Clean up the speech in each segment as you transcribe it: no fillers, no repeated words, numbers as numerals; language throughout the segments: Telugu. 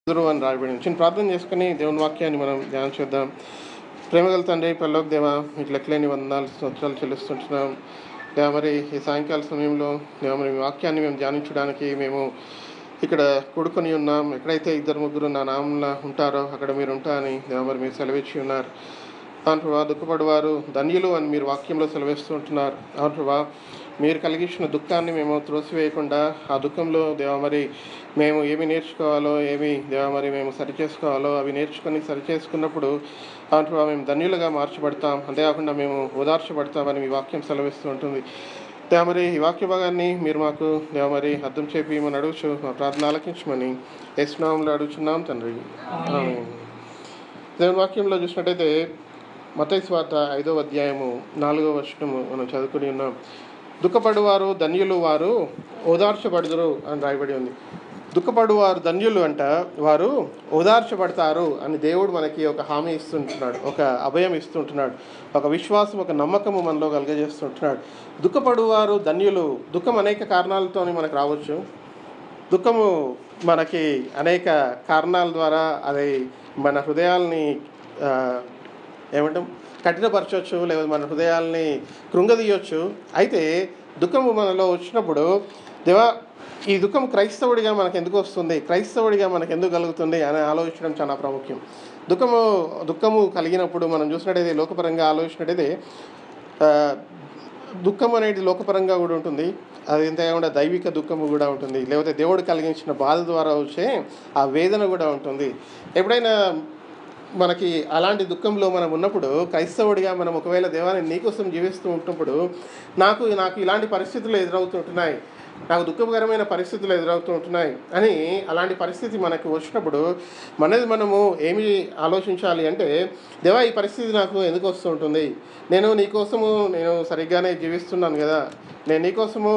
అని రాయబడింది. చిన్న ప్రార్థన చేసుకుని దేవుని వాక్యాన్ని మనం ధ్యానం చేద్దాం. ప్రేమగల తండ్రి, పరలోక దేవ, మీకు లెక్కలేని వందనాలు స్తోత్రాలు చెల్లిస్తుంటున్నాం. దేవ, మరి ఈ సాయంకాల సమయంలో దేవ, మరి మీ వాక్యాన్ని మేము ధ్యానించడానికి మేము ఇక్కడ కూడుకొని ఉన్నాం. ఎక్కడైతే ఇద్దరు ముగ్గురు నా నామంలో ఉంటారో అక్కడ మీరు ఉంటారని దేవ, మరి మీరు సెలవిచ్చి ఉన్నారు. అవును ప్రభా, దుఃఖపడేవారు ధన్యులు అని మీరు వాక్యంలో సెలవిస్తూ ఉంటున్నారు. అవును ప్రభా, మీరు కలిగించిన దుఃఖాన్ని మేము త్రోసివేయకుండా ఆ దుఃఖంలో దేవ మరి మేము ఏమి నేర్చుకోవాలో, ఏమి దేవ మరి మేము సరిచేసుకోవాలో అవి నేర్చుకొని సరిచేసుకున్నప్పుడు అవును ప్రభా మేము ధన్యులుగా మార్చబడతాం. అంతేకాకుండా మేము ఓదార్చబడతామని మీ వాక్యం సెలవిస్తూ ఉంటుంది. దేవ మరి ఈ వాక్య భాగాన్ని మీరు మాకు దేవ మరి అర్థం చేపి మనం అడుగుచు మా ప్రార్థన ఆలకించమని యేసు నామములో అడుగుచున్నాం తండ్రి, ఆమేన్. దేవుని వాక్యంలో చూసినట్టయితే మత్తయి సువార్త 5వ అధ్యాయము 4వ వచనము మనం చదువుకుని ఉన్నాం. దుఃఖపడువారు ధన్యులు, వారు ఓదార్చబడుదురు అని రాయబడి ఉంది. దుఃఖపడువారు ధన్యులు అంట, వారు ఓదార్చబడతారు అని దేవుడు మనకి ఒక హామీ ఇస్తుంటున్నాడు, ఒక అభయం ఇస్తుంటున్నాడు, ఒక విశ్వాసం, ఒక నమ్మకము మనలో కలుగజేస్తుంటున్నాడు. దుఃఖపడువారు ధన్యులు. దుఃఖం అనేక కారణాలతో మనకు రావచ్చు. దుఃఖము మనకి అనేక కారణాల ద్వారా అది మన హృదయాల్ని ఏమంటాం కఠినపరచవచ్చు, లేదా మన హృదయాల్ని కృంగదీయొచ్చు. అయితే దుఃఖము మనలో వచ్చినప్పుడు దేవా, ఈ దుఃఖం క్రైస్తవుడిగా మనకు ఎందుకు వస్తుంది, క్రైస్తవుడిగా మనకు ఎందుకు కలుగుతుంది అని ఆలోచించడం చాలా ప్రాముఖ్యం. దుఃఖము కలిగినప్పుడు మనం చూసినట్టయితే లోకపరంగా ఆలోచించినట్టయితే దుఃఖం అనేది లోకపరంగా కూడా ఉంటుంది. అది ఎంతకాకుండా దైవిక దుఃఖము కూడా ఉంటుంది, లేకపోతే దేవుడు కలిగించిన బాధ ద్వారా వచ్చే ఆ వేదన కూడా ఉంటుంది. ఎప్పుడైనా మనకి అలాంటి దుఃఖంలో మనం ఉన్నప్పుడు క్రైస్తవుడిగా మనం ఒకవేళ దేవాన్ని నీకోసం జీవిస్తూ ఉంటున్నప్పుడు నాకు ఇలాంటి పరిస్థితులు ఎదురవుతుంటున్నాయి, నాకు దుఃఖకరమైన పరిస్థితులు ఎదురవుతూ ఉంటున్నాయి అని అలాంటి పరిస్థితి మనకు వచ్చినప్పుడు మనము ఏమి ఆలోచించాలి అంటే, దేవా ఈ పరిస్థితి నాకు ఎందుకు వస్తూ ఉంటుంది, నేను సరిగ్గానే జీవిస్తున్నాను కదా, నేను నీకోసము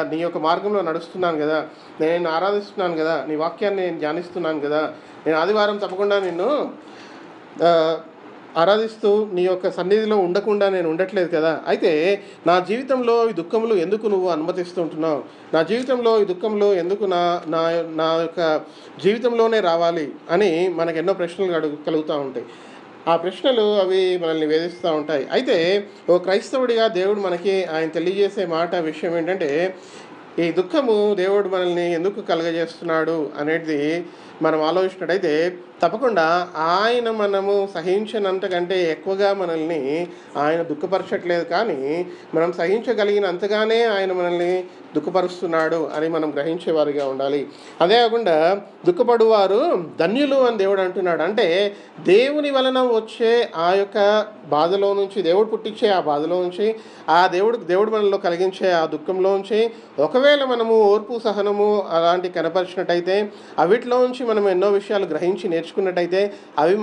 నీ యొక్క మార్గంలో నడుస్తున్నాను కదా, నేను ఆరాధిస్తున్నాను కదా, నీ వాక్యాన్ని నేను ధ్యానిస్తున్నాను కదా, నేను ఆదివారం తప్పకుండా నిన్ను ఆరాధిస్తూ నీ యొక్క సన్నిధిలో ఉండకుండా నేను ఉండట్లేదు కదా. అయితే నా జీవితంలో ఈ దుఃఖములు ఎందుకు నువ్వు అనుమతిస్తూ ఉంటున్నావు, నా జీవితంలో ఈ దుఃఖంలో ఎందుకు నా యొక్క జీవితంలోనే రావాలి అని మనకు ఎన్నో ప్రశ్నలు కలుగుతూ ఉంటాయి. ఆ ప్రశ్నలు అవి మనల్ని వేధిస్తూ ఉంటాయి. అయితే ఓ క్రైస్తవుడిగా దేవుడు మనకి ఆయన తెలియజేసే విషయం ఏంటంటే, ఈ దుఃఖము దేవుడు మనల్ని ఎందుకు కలుగజేస్తున్నాడు అనేది మనం ఆలోచించినట్టయితే తప్పకుండా ఆయన మనము సహించినంతకంటే ఎక్కువగా మనల్ని ఆయన దుఃఖపరచట్లేదు, కానీ మనం సహించగలిగినంతగానే ఆయన మనల్ని దుఃఖపరుస్తున్నాడు అని మనం గ్రహించేవారిగా ఉండాలి. అదే కాకుండా దుఃఖపడువారు ధన్యులు అని దేవుడు అంటున్నాడు. అంటే దేవుని వలన వచ్చే ఆ యొక్క బాధలో నుంచి, దేవుడు పుట్టించే ఆ బాధలో నుంచి, ఆ దేవుడు మనలో కలిగించే ఆ దుఃఖంలో నుంచి ఒకవేళ మనము ఓర్పు సహనము అలాంటి కనపరిచినట్టయితే, అవిట్లో నుంచి మనం ఎన్నో విషయాలు గ్రహించి నేర్చుకున్నట్టయితే అవి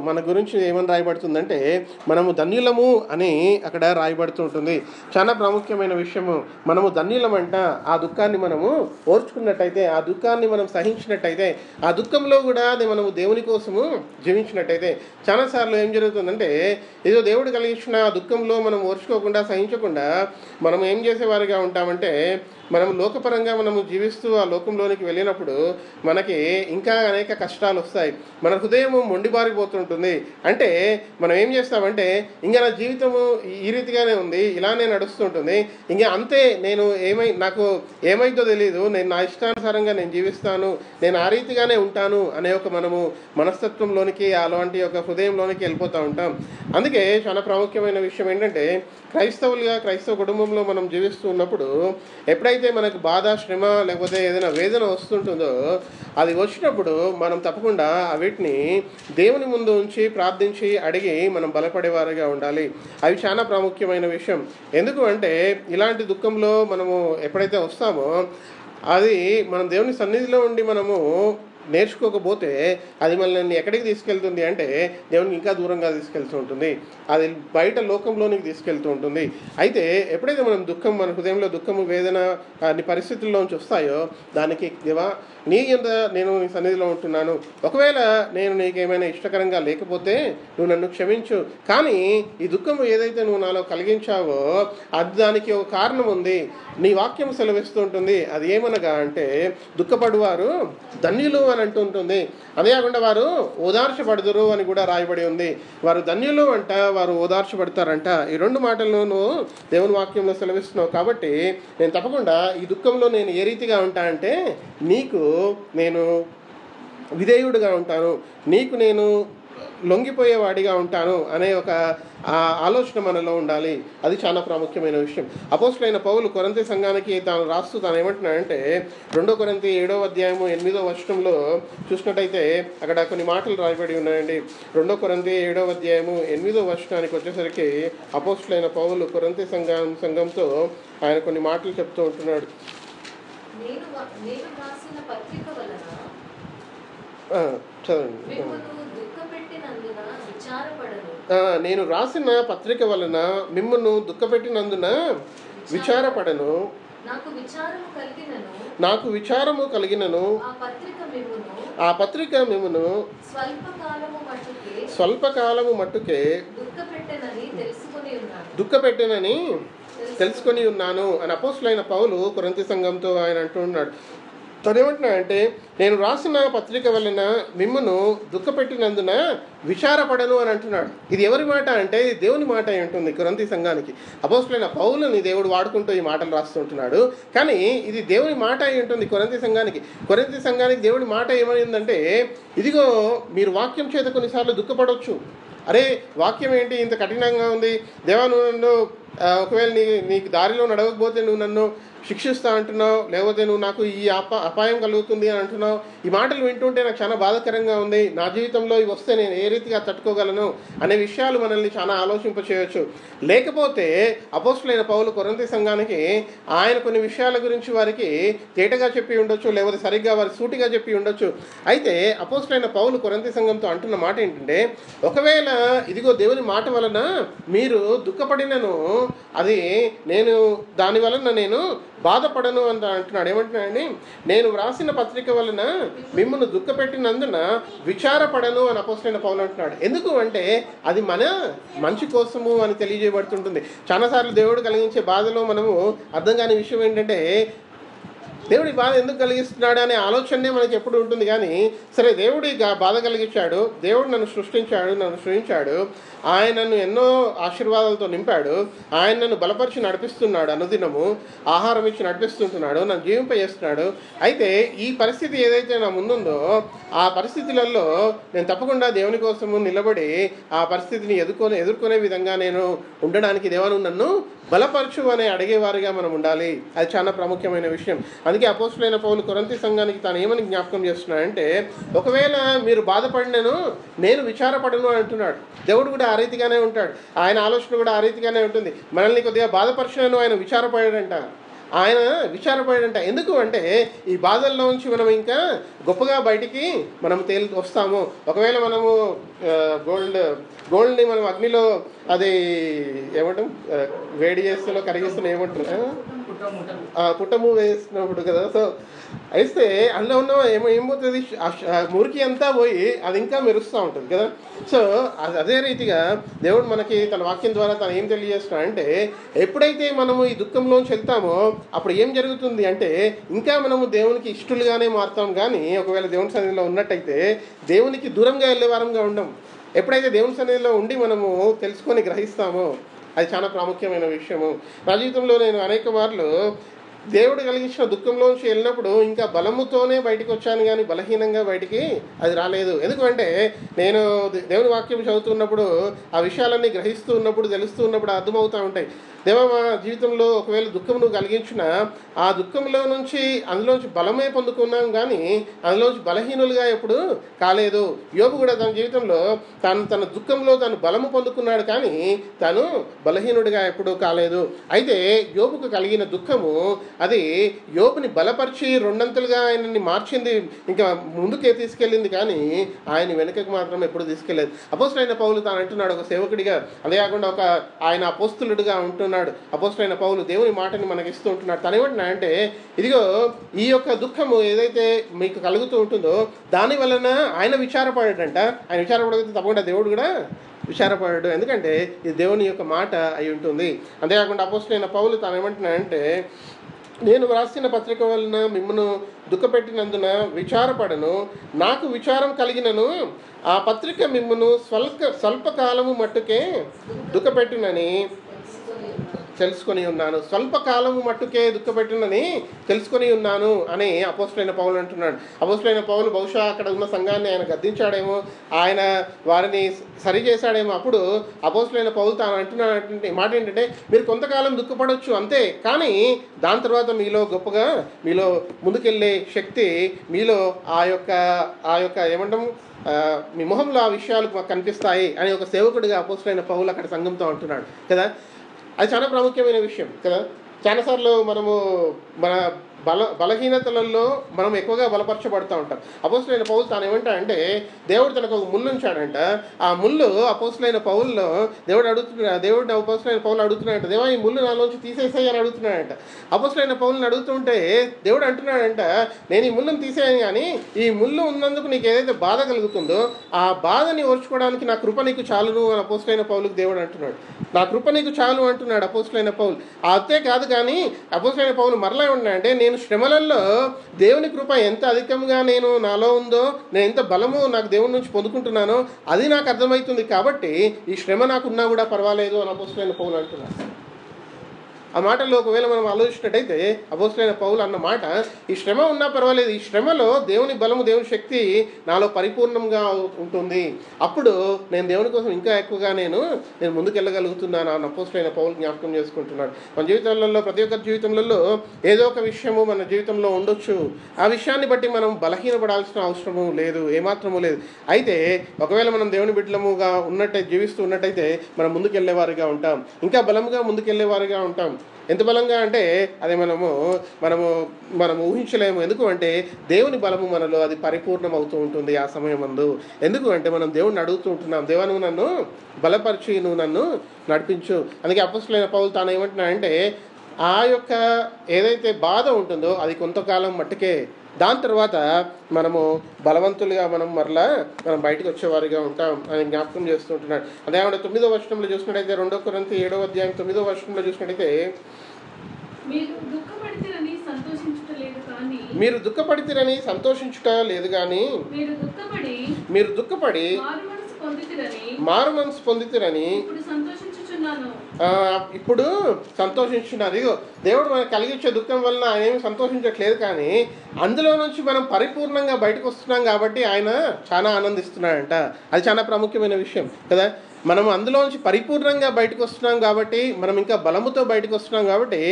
మన గురించి ఏమని రాయబడుతుందంటే మనము ధన్యులము అని అక్కడ రాయబడుతుంటుంది. చాలా ప్రాముఖ్యమైన విషయము. మనము ధన్యులమంట ఆ దుఃఖాన్ని మనము ఓర్చుకున్నట్టయితే, ఆ దుఃఖాన్ని మనం సహించినట్టయితే, ఆ దుఃఖంలో కూడా అది మనము దేవుని కోసము జీవించినట్టయితే. చాలాసార్లు ఏం జరుగుతుందంటే, ఏదో దేవుడు కలిగించిన ఆ దుఃఖంలో మనం ఓర్చుకోకుండా సహించకుండా మనం ఏం చేసేవారిగా ఉంటామంటే, మనం లోకపరంగా మనము జీవిస్తూ ఆ లోకంలోనికి వెళ్ళినప్పుడు మనకి ఇంకా అనేక కష్టాలు వస్తాయి, మన హృదయము మొండిబారిపోతుంటుంది. అంటే మనం ఏం చేస్తామంటే, ఇంకా నా జీవితము ఈ రీతిగానే ఉంది, ఇలానే నడుస్తుంటుంది, ఇంకా అంతే, నాకు ఏమైందో తెలియదు, నేను నా ఇష్టానుసారంగా నేను జీవిస్తాను, నేను ఆ రీతిగానే ఉంటాను అనే ఒక మనము మనస్తత్వంలోనికి, అలాంటి ఒక హృదయంలోనికి వెళ్ళిపోతూ ఉంటాం. అందుకే చాలా ప్రాముఖ్యమైన విషయం ఏంటంటే, క్రైస్తవ కుటుంబంలో మనం జీవిస్తూ ఉన్నప్పుడు ఎప్పుడైతే మనకు బాధ, శ్రమ, లేకపోతే ఏదైనా వేదన వస్తుంటుందో, అది వచ్చినప్పుడు మనం తప్పకుండా వీటిని దేవుని ముందు ఉంచి ప్రార్థించి అడిగి మనం బలపడేవారుగా ఉండాలి. అవి చాలా ప్రాముఖ్యమైన విషయం. ఎందుకు అంటే, ఇలాంటి దుఃఖంలో మనము ఎప్పుడైతే వస్తామో అది మనం దేవుని సన్నిధిలో ఉండి మనము నేర్చుకోకపోతే అది మనల్ని ఎక్కడికి తీసుకెళ్తుంది అంటే దేవునికి ఇంకా దూరంగా తీసుకెళ్తూ ఉంటుంది, అది బయట లోకంలోనికి తీసుకెళ్తూ ఉంటుంది. అయితే ఎప్పుడైతే మన హృదయంలో దుఃఖము, వేదన అన్ని పరిస్థితుల్లోంచి వస్తాయో దానికి దేవా నేను నీ సన్నిధిలో ఉంటున్నాను, ఒకవేళ నేను నీకేమైనా ఇష్టకరంగా లేకపోతే నువ్వు నన్ను క్షమించు, కానీ ఈ దుఃఖము ఏదైతే నువ్వు నాలో కలిగించావో అది దానికి ఒక కారణం ఉంది, నీ వాక్యం సెలవిస్తూ ఉంటుంది. అది ఏమనగా అంటే, దుఃఖపడువారు ధన్యులు అని అంటుంటుంది. అదే కాకుండా వారు ఓదార్చబడదురు అని కూడా రాయబడి ఉంది. వారు ధన్యులు అంట, వారు ఓదార్చబడతారంట. ఈ 2 మాటలను దేవుని వాక్యంలో సెలవిస్తున్నావు. కాబట్టి నేను తప్పకుండా ఈ దుఃఖంలో నేను ఏ రీతిగా ఉంటా అంటే, నీకు నేను విధేయుడిగా ఉంటాను, నీకు నేను లొంగిపోయేవాడిగా ఉంటాను అనే ఒక ఆలోచన మనలో ఉండాలి. అది చాలా ప్రాముఖ్యమైన విషయం. అపోస్తలుడైన పౌలు కొరింథీ సంఘానికి తాను రాస్తూ తాను ఏమంటున్నాడంటే 2 కొరింథీ 7వ అధ్యాయము 8వ వచనంలో చూసినట్టయితే అక్కడ కొన్ని మాటలు రాయబడి ఉన్నాయండి. 2 కొరింథీ 7వ అధ్యాయము 8వ వచనానికి వచ్చేసరికి అపోస్తలుడైన పౌలు కొరింథీ సంఘంతో ఆయన కొన్ని మాటలు చెప్తూ ఉంటున్నాడు. చదవండి. నేను రాసిన పత్రిక వలన మిమ్మును దుఃఖపెట్టినందున విచారపడను, నాకు విచారము కలిగినను ఆ పత్రిక మిమ్మును స్వల్పకాలము మట్టుకే దుఃఖపెట్టెనని తెలుసుకొని ఉన్నాను అని అపోస్తలుడైన పౌలు కొరింథీ సంఘంతో ఆయన అంటున్నాడు. తను ఏమంటున్నాడంటే, నేను రాసిన పత్రిక వలన మిమ్మును దుఃఖపెట్టినందున విచారపడను అని అంటున్నాడు. ఇది ఎవరి మాట అంటే ఇది దేవుని మాట అయి ఉంటుంది. కొరింథీ సంఘానికి అపోస్తలుడైన పౌలుని దేవుడు వాడుకుంటూ ఈ మాటలు రాస్తుంటున్నాడు. కానీ ఇది దేవుని మాట అయి ఉంటుంది కొరింథీ సంఘానికి. కొరింథీ సంఘానికి దేవుని మాట ఏమైందంటే, ఇదిగో మీరు వాక్యం చేత కొన్నిసార్లు దుఃఖపడవచ్చు. అరే వాక్యం ఏంటి ఇంత కఠినంగా ఉంది, దేవా నువ్వు నన్ను ఒకవేళ నీకు దారిలో నడవకపోతే నువ్వు నన్ను శిక్షిస్తా అంటున్నావు, లేకపోతే నువ్వు నాకు ఈ అపాయం కలుగుతుంది అని అంటున్నావు. ఈ మాటలు వింటుంటే నాకు చాలా బాధాకరంగా ఉంది. నా జీవితంలో ఇవి వస్తే నేను ఏ రీతిగా తట్టుకోగలను అనే విషయాలు మనల్ని చాలా ఆలోచింపచేయవచ్చు. లేకపోతే అపోస్తలుడైన పౌలు కొరింథీ సంఘానికి ఆయన కొన్ని విషయాల గురించి వారికి తేటగా చెప్పి ఉండొచ్చు, లేకపోతే సరిగ్గా వారి సూటిగా చెప్పి ఉండొచ్చు. అయితే అపోస్తలుడైన పౌలు కొరింథీ సంఘంతో అంటున్న మాట ఏంటంటే, ఒకవేళ ఇదిగో దేవుని మాట వలన మీరు దుఃఖపడినను అది నేను దాని వలన నేను బాధపడను అని అంటున్నాడు. ఏమంటున్నాడండి, నేను వ్రాసిన పత్రిక వలన మిమ్మల్ని దుఃఖపెట్టినందున విచారపడను అని అపోస్తలుడైన పౌలు అంటున్నాడు. ఎందుకు అంటే అది మన మంచి కోసము అని తెలియజేయబడుతుంటుంది. చాలాసార్లు దేవుడు కలిగించే బాధలో మనము అర్థం కాని విషయం ఏంటంటే, దేవుడి బాధ ఎందుకు కలిగిస్తున్నాడు అనే ఆలోచనే మనకి ఎప్పుడు ఉంటుంది. కానీ సరే దేవుడి బాధ కలిగించాడు, దేవుడు నన్ను సృష్టించాడు, నన్ను సృష్టించాడు, ఆయన నన్ను ఎన్నో ఆశీర్వాదాలతో నింపాడు, ఆయన నన్ను బలపరిచి నడిపిస్తున్నాడు, అనుదినము ఆహారం ఇచ్చి నడిపిస్తుంటున్నాడు, నన్ను జీవింపజేస్తున్నాడు. అయితే ఈ పరిస్థితి ఏదైతే నా ముందుందో ఆ పరిస్థితులలో నేను తప్పకుండా దేవుని కోసము నిలబడి ఆ పరిస్థితిని ఎదుర్కొనే విధంగా నేను ఉండడానికి దేవను నన్ను బలపరచు అని అడిగేవారిగా మనం ఉండాలి. అది చాలా ప్రాముఖ్యమైన విషయం. అందుకే అపోస్తలుడైన పౌలు కొరింథీ సంఘానికి తాను ఏమని జ్ఞాపకం చేస్తున్నాడంటే, ఒకవేళ మీరు బాధపడినను నేను విచారపడను అంటున్నాడు. దేవుడు కూడా ఆ రీతిగానే ఉంటాడు, ఆయన ఆలోచన కూడా ఆ రీతిగానే ఉంటుంది. మనల్ని కొద్దిగా బాధపరిచినను ఆయన విచారపడాడంట. ఎందుకు అంటే ఈ బాధల్లో నుంచి మనం ఇంకా గొప్పగా బయటికి మనం వస్తాము. ఒకవేళ మనము గోల్డ్ని మనం అగ్నిలో అది ఏమంటాం వేడి చేస్తున్నా కరిగిస్తున్నా ఏమంటారు పుట్టము వేసినప్పుడు కదా. సో అయితే అందులో ఉన్న ఏమవుతుంది, మురికి అంతా పోయి అది ఇంకా మెరుస్తూ ఉంటుంది కదా. సో అదే రీతిగా దేవుడు మనకి తన వాక్యం ద్వారా తను ఏం తెలియజేస్తున్నా అంటే, ఎప్పుడైతే మనము ఈ దుఃఖంలోంచి వెళ్తామో అప్పుడు ఏం జరుగుతుంది అంటే ఇంకా మనము దేవునికి ఇష్టలుగానే మారుతాం. కానీ ఒకవేళ దేవుని సన్నిధిలో ఉన్నట్టయితే దేవునికి దూరంగా వెళ్ళే వారంగా ఉండం. ఎప్పుడైతే దేవుని సన్నిధిలో ఉండి మనము తెలుసుకొని గ్రహిస్తామో అది చాలా ప్రాముఖ్యమైన విషయము. నా జీవితంలో నేను అనేక మార్లు దేవుడు కలిగించిన దుఃఖంలోంచి వెళ్ళినప్పుడు ఇంకా బలముతోనే బయటికి వచ్చాను, కానీ బలహీనంగా బయటికి అది రాలేదు. ఎందుకంటే నేను దేవుని వాక్యం చదువుతున్నప్పుడు ఆ విషయాలన్నీ గ్రహిస్తూ ఉన్నప్పుడు తెలుస్తూ ఉన్నప్పుడు అర్థమవుతూ ఉంటాయి. దేవ మా జీవితంలో ఒకవేళ దుఃఖం నువ్వు కలిగించిన ఆ దుఃఖంలో నుంచి అందులోంచి బలమే పొందుకున్నాం, కానీ అందులోంచి బలహీనులుగా ఎప్పుడు కాలేదు. యోబు కూడా తన జీవితంలో తన దుఃఖంలో తను బలము పొందుకున్నాడు, కానీ తను బలహీనుడిగా ఎప్పుడూ కాలేదు. అయితే యోబుకు కలిగిన దుఃఖము అది యోబుని బలపరిచి రెండంతలుగా ఆయనని మార్చింది, ఇంకా ముందుకే తీసుకెళ్ళింది, కానీ ఆయన వెనుకకు మాత్రం ఎప్పుడు తీసుకెళ్ళలేదు. అపోస్తలుడైన పౌలు తాను అంటున్నాడు ఒక సేవకుడిగా, అదే కాకుండా ఒక ఆయన అపోస్తలుడిగా ఉంటున్నాడు. అపోస్తలుడైన పౌలు దేవుని మాటని మనకి ఇస్తూ ఉంటున్నాడు. తను ఏమంటున్నా అంటే, ఇదిగో ఈ యొక్క దుఃఖము ఏదైతే మీకు కలుగుతూ ఉంటుందో దాని వలన ఆయన విచారపడాడంట. ఆయన విచారపడకపోతే తప్పకుండా దేవుడు కూడా విచారపడాడు. ఎందుకంటే ఇది దేవుని యొక్క మాట అయి ఉంటుంది. అంతేకాకుండా అపోస్తలుడైన పౌలు తాను ఏమంటున్నా అంటే, నేను వ్రాసిన పత్రిక వలన మిమ్మను దుఃఖపెట్టినందున విచారపడను. నాకు విచారం కలిగినను ఆ పత్రిక మిమ్మను స్వల్పకాలము మట్టుకే దుఃఖపెట్టునని తెలుసుకొని ఉన్నాను. స్వల్పకాలము మట్టుకే దుఃఖపెట్టునని తెలుసుకొని ఉన్నాను అని అపోస్తలుడైన పౌలు అంటున్నాడు. అపోస్తలుడైన పౌలు బహుశా అక్కడ ఉన్న సంఘాన్ని ఆయన గద్దించాడేమో, ఆయన వారిని సరి చేశాడేమో. అప్పుడు అపోస్తలుడైన పౌలు తాను అంటున్నాడు మాట ఏంటంటే, మీరు కొంతకాలం దుఃఖపడవచ్చు అంతే, కానీ దాని తర్వాత మీలో గొప్పగా మీలో ముందుకెళ్ళే శక్తి మీలో ఆ యొక్క ఏమంటాము మీ మొహంలో ఆ విషయాలు మాకు కనిపిస్తాయి అని ఒక సేవకుడిగా అపోస్తలుడైన పౌలు అక్కడ సంఘంతో అంటున్నాడు కదా. అది చాలా ప్రాముఖ్యమైన విషయం కదా. చాలాసార్లు మనము మన బలహీనతలలో మనం ఎక్కువగా బలపరచబడుతూ ఉంటాం. అపోస్తలుడైన పౌలు తాను ఏమంటాడంటే, దేవుడు తనకు ఒక ముళ్ళు ఉంచాడంట. ఆ ముళ్ళు అపోస్తలుడైన పౌల్లో దేవుడు అపోస్తలుడైన పౌలు అడుగుతున్నాడంట, దేవా ఈ ముళ్ళు నాలోంచి తీసేసాయి అని అడుగుతున్నాడంట. అపోస్తలుడైన పౌలుని అడుగుతుంటే దేవుడు అంటున్నాడంట, నేను ఈ ముళ్ళును తీసేయను, కానీ ఈ ముళ్ళు ఉన్నందుకు నీకు ఏదైతే బాధ కలుగుతుందో ఆ బాధని ఓర్చుకోవడానికి నా కృప నీకు చాలును అని అపోస్తలుడైన పౌలుకు దేవుడు అంటున్నాడు. నా కృప నీకు చాలు అంటున్నాడు అపోస్తలుడైన పౌలు. అంతే కాదు, కానీ అపోస్తలుడైన పౌలు మరలా ఉన్నాడంటే, నేను శ్రమలలో దేవుని కృప ఎంత అధికంగా నాలో ఉందో, నేను ఎంత బలము నాకు దేవుని నుంచి పొందుకుంటున్నానో అది నాకు అర్థమవుతుంది. కాబట్టి ఈ శ్రమ నాకున్నా కూడా పర్వాలేదు అని అపోస్తలుడైన పౌలు అంటున్నాడు. ఆ మాటల్లో ఒకవేళ మనం ఆలోచించినట్టయితే అపోస్తలుడైన పౌలు అన్న మాట, ఈ శ్రమ ఉన్నా పర్వాలేదు, ఈ శ్రమలో దేవుని బలము దేవుని శక్తి నాలో పరిపూర్ణంగా ఉంటుంది, అప్పుడు నేను దేవుని కోసం ఇంకా ఎక్కువగా నేను ముందుకెళ్ళగలుగుతున్నాను అని అపోస్తలుడైన పౌలు జ్ఞాపకం చేసుకుంటున్నాడు. మన జీవితాలలో ప్రతి ఒక్కరి జీవితంలో ఏదో ఒక విషయము మన జీవితంలో ఉండొచ్చు. ఆ విషయాన్ని బట్టి మనం బలహీనపడాల్సిన అవసరము లేదు, ఏమాత్రము లేదు. అయితే ఒకవేళ మనం దేవుని బిడ్డలముగా జీవిస్తూ ఉన్నట్టయితే మనం ముందుకెళ్ళేవారిగా ఉంటాం, ఇంకా బలంగా ముందుకెళ్ళేవారిగా ఉంటాం. ఎంత బలంగా అంటే అది మనము ఊహించలేము. ఎందుకు అంటే దేవుని బలము మనలో అది పరిపూర్ణం అవుతూ ఉంటుంది ఆ సమయం ముందు. ఎందుకు అంటే మనం దేవుడిని అడుగుతూ ఉంటున్నాం, దేవా నువ్వు నన్ను బలపరిచి నువ్వు నన్ను నడిపించు. అందుకే అపోస్తలుడైన పౌలు తాను ఏమంటున్నాడంటే, ఆ యొక్క ఏదైతే బాధ ఉంటుందో అది కొంతకాలం మట్టుకే, దాని తర్వాత మనము బలవంతులుగా మనం బయటకు వచ్చేవారిగా ఉంటాం అని జ్ఞాపకం చేస్తుంటున్నాడు. అదే 9వ వచనంలో చూసినట్టయితే, 2 కొరింథీ 7వ అధ్యాయం 9వ వచనంలో చూసినట్టయితే, మీరు దుఃఖపడితిరని సంతోషించుట లేదు కానీ మీరు దుఃఖపడి మారు మనసు పొందితిరని ఇప్పుడు సంతోషించున్నారు. ఇదిగో దేవుడు మనకు కలిగించే దుఃఖం వలన ఆయన ఏమి సంతోషించట్లేదు, కానీ అందులో నుంచి మనం పరిపూర్ణంగా బయటకు వస్తున్నాం కాబట్టి ఆయన చాలా ఆనందిస్తున్నాడంట. అది చాలా ప్రాముఖ్యమైన విషయం కదా. మనం అందులోంచి పరిపూర్ణంగా బయటకు వస్తున్నాం కాబట్టి, మనం ఇంకా బలముతో బయటకు వస్తున్నాం కాబట్టి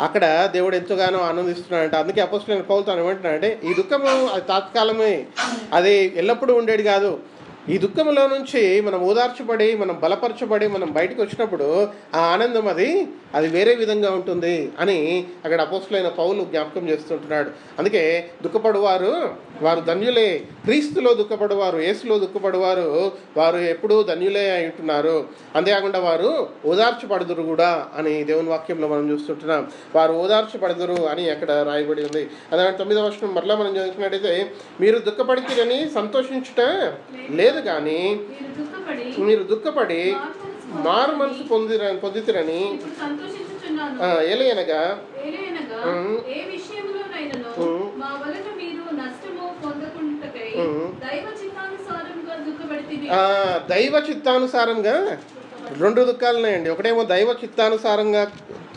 అక్కడ దేవుడు ఎంతగానో ఆనందిస్తున్నాడంట. అందుకే అపోస్తలుడైన పౌలు తాను ఏమంటున్నాడంటే, ఈ దుఃఖము అది తాత్కాలమే, అది ఎల్లప్పుడూ ఉండేది కాదు. ఈ దుఃఖంలో నుంచి మనం ఓదార్చబడి మనం బలపరచబడి మనం బయటకు వచ్చినప్పుడు ఆ ఆనందం అది వేరే విధంగా ఉంటుంది అని అక్కడ అపోస్తలుడైన పౌలు జ్ఞాపకం చేస్తుంటున్నాడు. అందుకే దుఃఖపడువారు వారు ధన్యులే, క్రీస్తులో దుఃఖపడువారు, యేసులో దుఃఖపడువారు వారు ఎప్పుడూ ధన్యులే అయి ఉంటున్నారు. అంతేకాకుండా వారు ఓదార్చబడుదురు కూడా అని దేవుని వాక్యంలో మనం చూస్తుంటున్నాం. వారు ఓదార్చబడుదురు అని అక్కడ రాయబడి ఉంది. అదే 9వ వచనం మరలా మనం చదువుకున్నట్టయితే, మీరు దుఃఖపడితిరని సంతోషించుట లేదు కానీ మీరు దుఃఖపడి మారు మనసు పొందితిరని ఎలయనగా దైవ చిత్తానుసారంగా 2 దుఃఖాలు ఉన్నాయండి. ఒకటేమో దైవ చిత్తానుసారంగా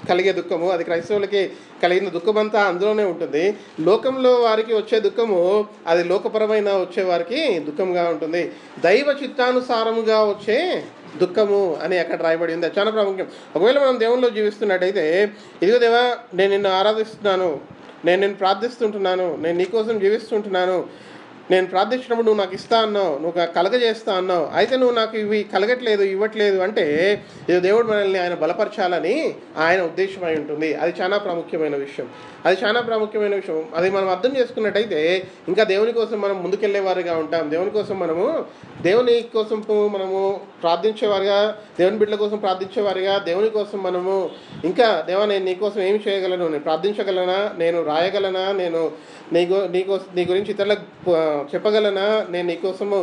కలిగే దుఃఖము, అది క్రైస్తవులకి కలిగిన దుఃఖమంతా అందులోనే ఉంటుంది. లోకంలో వారికి వచ్చే దుఃఖము అది లోకపరమైన వచ్చే వారికి దుఃఖంగా ఉంటుంది. దైవ చిత్తానుసారముగా వచ్చే దుఃఖము అని అక్కడ రాయబడి ఉంది. చాలా ప్రాముఖ్యం. ఒకవేళ మనం దేవునిలో జీవిస్తున్నట్టయితే, ఇదిగో దేవా నేను నిన్ను ఆరాధిస్తున్నాను, నేను నిన్ను ప్రార్థిస్తుంటున్నాను, నేను నీకోసం జీవిస్తుంటున్నాను, నేను ప్రార్థించినప్పుడు నువ్వు నాకు ఇస్తా అన్నావు, నువ్వు కలగజేస్తా అన్నావు, అయితే నువ్వు నాకు ఇవి కలగట్లేదు, ఇవ్వట్లేదు అంటే ఇది దేవుడు మనల్ని ఆయన బలపరచాలని ఆయన ఉద్దేశం అయి ఉంటుంది. అది చాలా ప్రాముఖ్యమైన విషయం. అది మనం అర్థం చేసుకున్నట్టయితే ఇంకా దేవుని కోసం మనం ముందుకెళ్ళేవారిగా ఉంటాం. దేవుని కోసం మనము ప్రార్థించేవారిగా, దేవుని బిడ్డల కోసం ప్రార్థించేవారిగా, దేవుని కోసం మనము ఇంకా దేవా నేను నీకోసం ఏమి చేయగలను, నేను ప్రార్థించగలనా, నేను రాయగలనా, నేను నీ గురించి ఇతరులకు చెప్పగలనా, నేను నీకోసము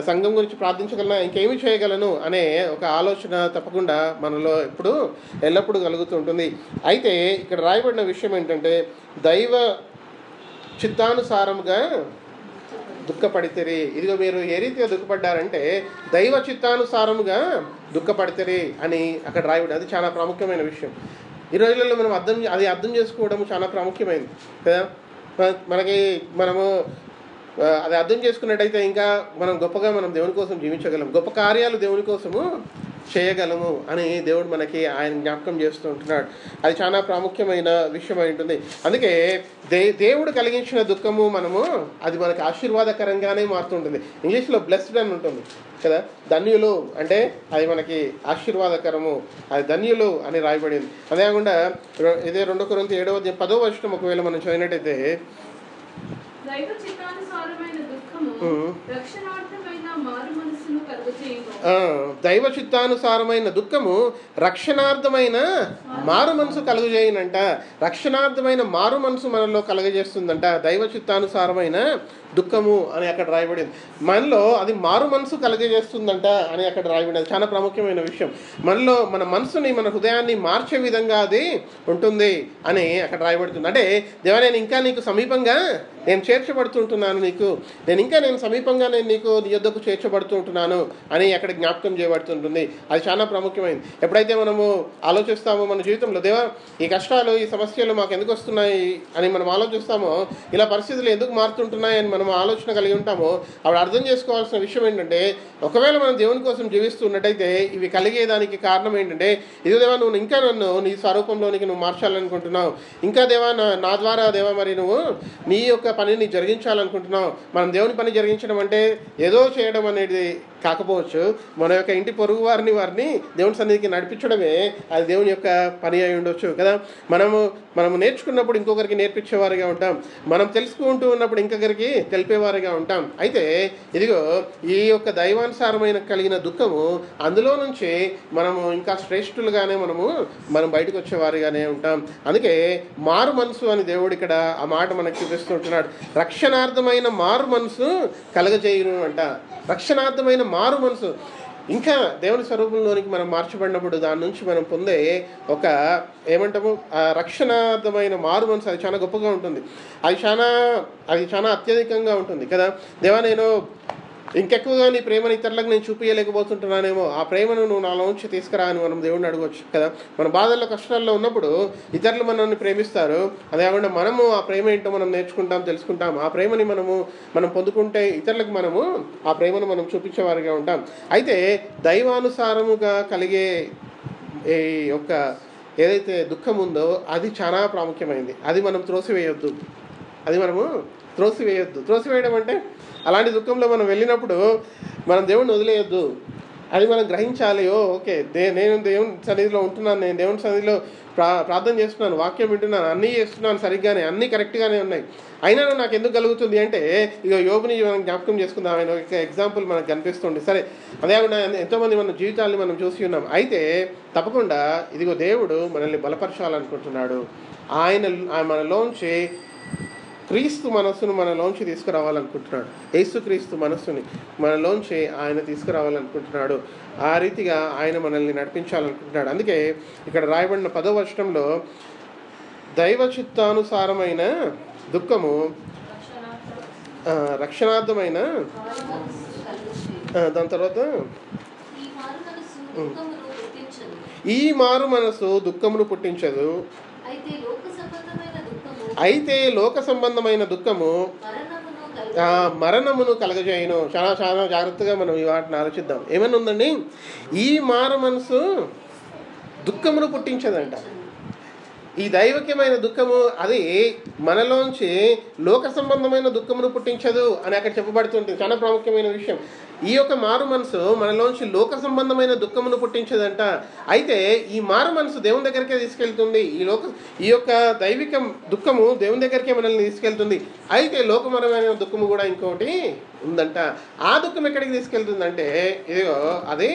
సంఘం గురించి ప్రార్థించగలనా, ఇంకేమి చేయగలను అనే ఒక ఆలోచన తప్పకుండా మనలో ఎల్లప్పుడూ కలుగుతుంటుంది. అయితే ఇక్కడ రాయబడిన విషయం ఏంటంటే, దైవ చిత్తానుసారముగా దుఃఖపడితేరి. ఇదిగో మీరు ఏ రీతిగా దుఃఖపడ్డారంటే దైవ చిత్తానుసారముగా దుఃఖపడితేరి అని అక్కడ రాయబడి. అది చాలా ప్రాముఖ్యమైన విషయం. ఈ రోజులలో మనం అర్థం చేసుకోవడం చాలా ప్రాముఖ్యమైనది కదా. మనము అది అర్థం చేసుకున్నట్టయితే ఇంకా మనం గొప్పగా మనం దేవుని కోసం జీవించగలం, గొప్ప కార్యాలు దేవుని కోసము చేయగలము అని దేవుడు మనకి ఆయన జ్ఞాపకం చేస్తూ ఉంటున్నాడు. అది చాలా ప్రాముఖ్యమైన విషయం అయి ఉంటుంది. అందుకే దేవుడు కలిగించిన దుఃఖము అది మనకి ఆశీర్వాదకరంగానే మారుతుంటుంది. ఇంగ్లీష్లో బ్లెస్డ్ అని ఉంటుంది కదా, ధన్యులు అంటే అది మనకి ఆశీర్వాదకరము, అది ధన్యులు అని రాయబడింది. అదే కాకుండా ఇదే 2 కొరింథీ 7:10 ఒకవేళ మనం చదివినట్టయితే, దైవ చిత్తానుసారమైన దుఃఖము రక్షణార్థమైన మారు మనసు కలుగజేయనంట. రక్షణార్థమైన మారు మనసు మనలో కలుగజేస్తుందంట దైవ చిత్తానుసారమైన దుఃఖము అని అక్కడ రాయబడింది. మనలో అది మారు మనసు కలుగజేస్తుందంట అని అక్కడ రాయబడింది. చాలా ప్రాముఖ్యమైన విషయం. మనలో మన మనసుని, మన హృదయాన్ని మార్చే విధంగా అది ఉంటుంది అని అక్కడ రాయబడుతుంది. అంటే దేవా, నేను ఇంకా నీకు సమీపంగా నేను చేర్చబడుతుంటున్నాను, నేను సమీపంగా నీ యొద్దకు చేర్చబడుతూ ఉంటున్నాను అని అక్కడ జ్ఞాపకం చేయబడుతుంటుంది. అది చాలా ప్రాముఖ్యమైనది. ఎప్పుడైతే మనము ఆలోచిస్తామో మన జీవితంలో, దేవా ఈ కష్టాలు, ఈ సమస్యలు మాకు ఎందుకు వస్తున్నాయి అని మనం ఆలోచిస్తామో, ఇలా పరిస్థితులు ఎందుకు మారుతుంటున్నాయి అని మనం ఆలోచన కలిగి ఉంటామో, అప్పుడు అర్థం చేసుకోవాల్సిన విషయం ఏంటంటే, ఒకవేళ మనం దేవుని కోసం జీవిస్తున్నట్టయితే ఇవి కలిగేదానికి కారణం ఏంటంటే, ఇదిగో దేవా నువ్వు ఇంకా నన్ను నీ స్వరూపంలోనికి నువ్వు మార్చాలనుకుంటున్నావు, ఇంకా దేవా నా ద్వారా దేవా మరి నువ్వు నీ యొక్క పనిని జరిగించాలనుకుంటున్నావు. మనం దేవుని పని జరిగించడం అంటే ఏదో చేయడం అనేది కాకపోవచ్చు, మన యొక్క ఇంటి పొరుగు వారిని దేవుని సన్నిధికి నడిపించడమే అది దేవుని యొక్క పని అయి ఉండొచ్చు కదా. మనము నేర్చుకున్నప్పుడు ఇంకొకరికి నేర్పించేవారిగా ఉంటాం, మనం తెలుసుకుంటూ ఉన్నప్పుడు ఇంకొకరికి తెలిపేవారిగా ఉంటాం. అయితే ఇదిగో ఈ యొక్క దైవానుసారమైన కలిగిన దుఃఖము, అందులో నుంచి మనము ఇంకా శ్రేష్ఠులుగానే మనం బయటకు వచ్చేవారిగానే ఉంటాం. అందుకే మారు మనసు అని దేవుడు ఇక్కడ ఆ మాట మనకు చూపిస్తుంటున్నాడు. రక్షణార్థమైన మారు మనసు కలగజేయును అంట. రక్షణార్థమైన మారు మనసు, ఇంకా దేవుని స్వరూపంలోనికి మనం మార్చబడినప్పుడు దాని నుంచి మనం పొందే ఒక ఏమంటాము రక్షణార్థమైన మారు మనసు, అది చాలా గొప్పగా ఉంటుంది. అది చాలా అత్యధికంగా ఉంటుంది కదా. దేవా నేను ఇంకెక్కువగా నీ ప్రేమను ఇతరులకు నేను చూపించలేకపోతుంటున్నానేమో, ఆ ప్రేమను నువ్వు నాలోంచి తీసుకురా అని మనం దేవుడిని అడగవచ్చు కదా. మన బాధల్లో కష్టాల్లో ఉన్నప్పుడు ఇతరులు మనల్ని ప్రేమిస్తారు, అదే కాకుండా మనము ఆ ప్రేమ ఏంటో మనం నేర్చుకుంటాం, తెలుసుకుంటాం. ఆ ప్రేమని మనం పొందుకుంటే ఇతరులకు ఆ ప్రేమను మనం చూపించేవారిగా ఉంటాం. అయితే దైవానుసారముగా కలిగే ఈ యొక్క ఏదైతే దుఃఖం ఉందో అది చాలా ప్రాముఖ్యమైనది. అది మనం త్రోసివేయొద్దు. త్రోసివేయడం అంటే అలాంటి దుఃఖంలో మనం వెళ్ళినప్పుడు మనం దేవుడిని వదిలేయొద్దు. అది మనం గ్రహించాలి. ఓకే, నేను దేవుని సన్నిధిలో ఉంటున్నాను, నేను దేవుని సన్నిధిలో ప్రార్థన చేస్తున్నాను, వాక్యం వింటున్నాను, అన్నీ చేస్తున్నాను సరిగ్గానే, అన్నీ కరెక్ట్గానే ఉన్నాయి, అయినా నాకు ఎందుకు కలుగుతుంది అంటే, ఇక యోబుని మనం జ్ఞాపకం చేసుకుందాం. ఆయన ఒక ఎగ్జాంపుల్ మనకు కనిపిస్తుంది. సరే, అదే కాకుండా ఎంతోమంది మన జీవితాన్ని మనం చూసి ఉన్నాం. అయితే తప్పకుండా ఇదిగో దేవుడు మనల్ని బలపరచాలనుకుంటున్నాడు. ఆయన మనలోంచి క్రీస్తు మనస్సును మనలోంచి తీసుకురావాలనుకుంటున్నాడు. యేసుక్రీస్తు మనస్సుని మనలోంచి ఆయన తీసుకురావాలనుకుంటున్నాడు. ఆ రీతిగా ఆయన మనల్ని నడిపించాలనుకుంటున్నాడు. అందుకే ఇక్కడ రాయబడిన 10వ వచనంలో దైవ చిత్తానుసారమైన దుఃఖము రక్షణార్థమైన, దాని తర్వాత ఈ మారు మనసు దుఃఖమును పుట్టించదు, అయితే లోక సంబంధమైన దుఃఖము మరణమును కలగజేయును. చాలా చాలా జాగ్రత్తగా మనం ఈ వాటిని ఆలోచిద్దాం. ఏమన్నా ఉందండి, ఈ మారు మనసు దుఃఖమును పుట్టించదంట. ఈ దైవక్యమైన దుఃఖము అది మనలోంచి లోక సంబంధమైన దుఃఖమును పుట్టించదు అని అక్కడ చెప్పబడుతుంటుంది. చాలా ప్రాముఖ్యమైన విషయం. ఈ యొక్క మారు మనసు మనలోంచి లోక సంబంధమైన దుఃఖమును పుట్టించదంట. అయితే ఈ మారు మనసు దేవుని దగ్గరికే తీసుకెళ్తుంది. ఈ యొక్క దైవిక దుఃఖము దేవుని దగ్గరికే మనల్ని తీసుకెళ్తుంది. అయితే లోకపరమైన దుఃఖము కూడా ఇంకొకటి ఉందంట. ఆ దుఃఖం ఎక్కడికి తీసుకెళ్తుందంటే ఇదిగో అది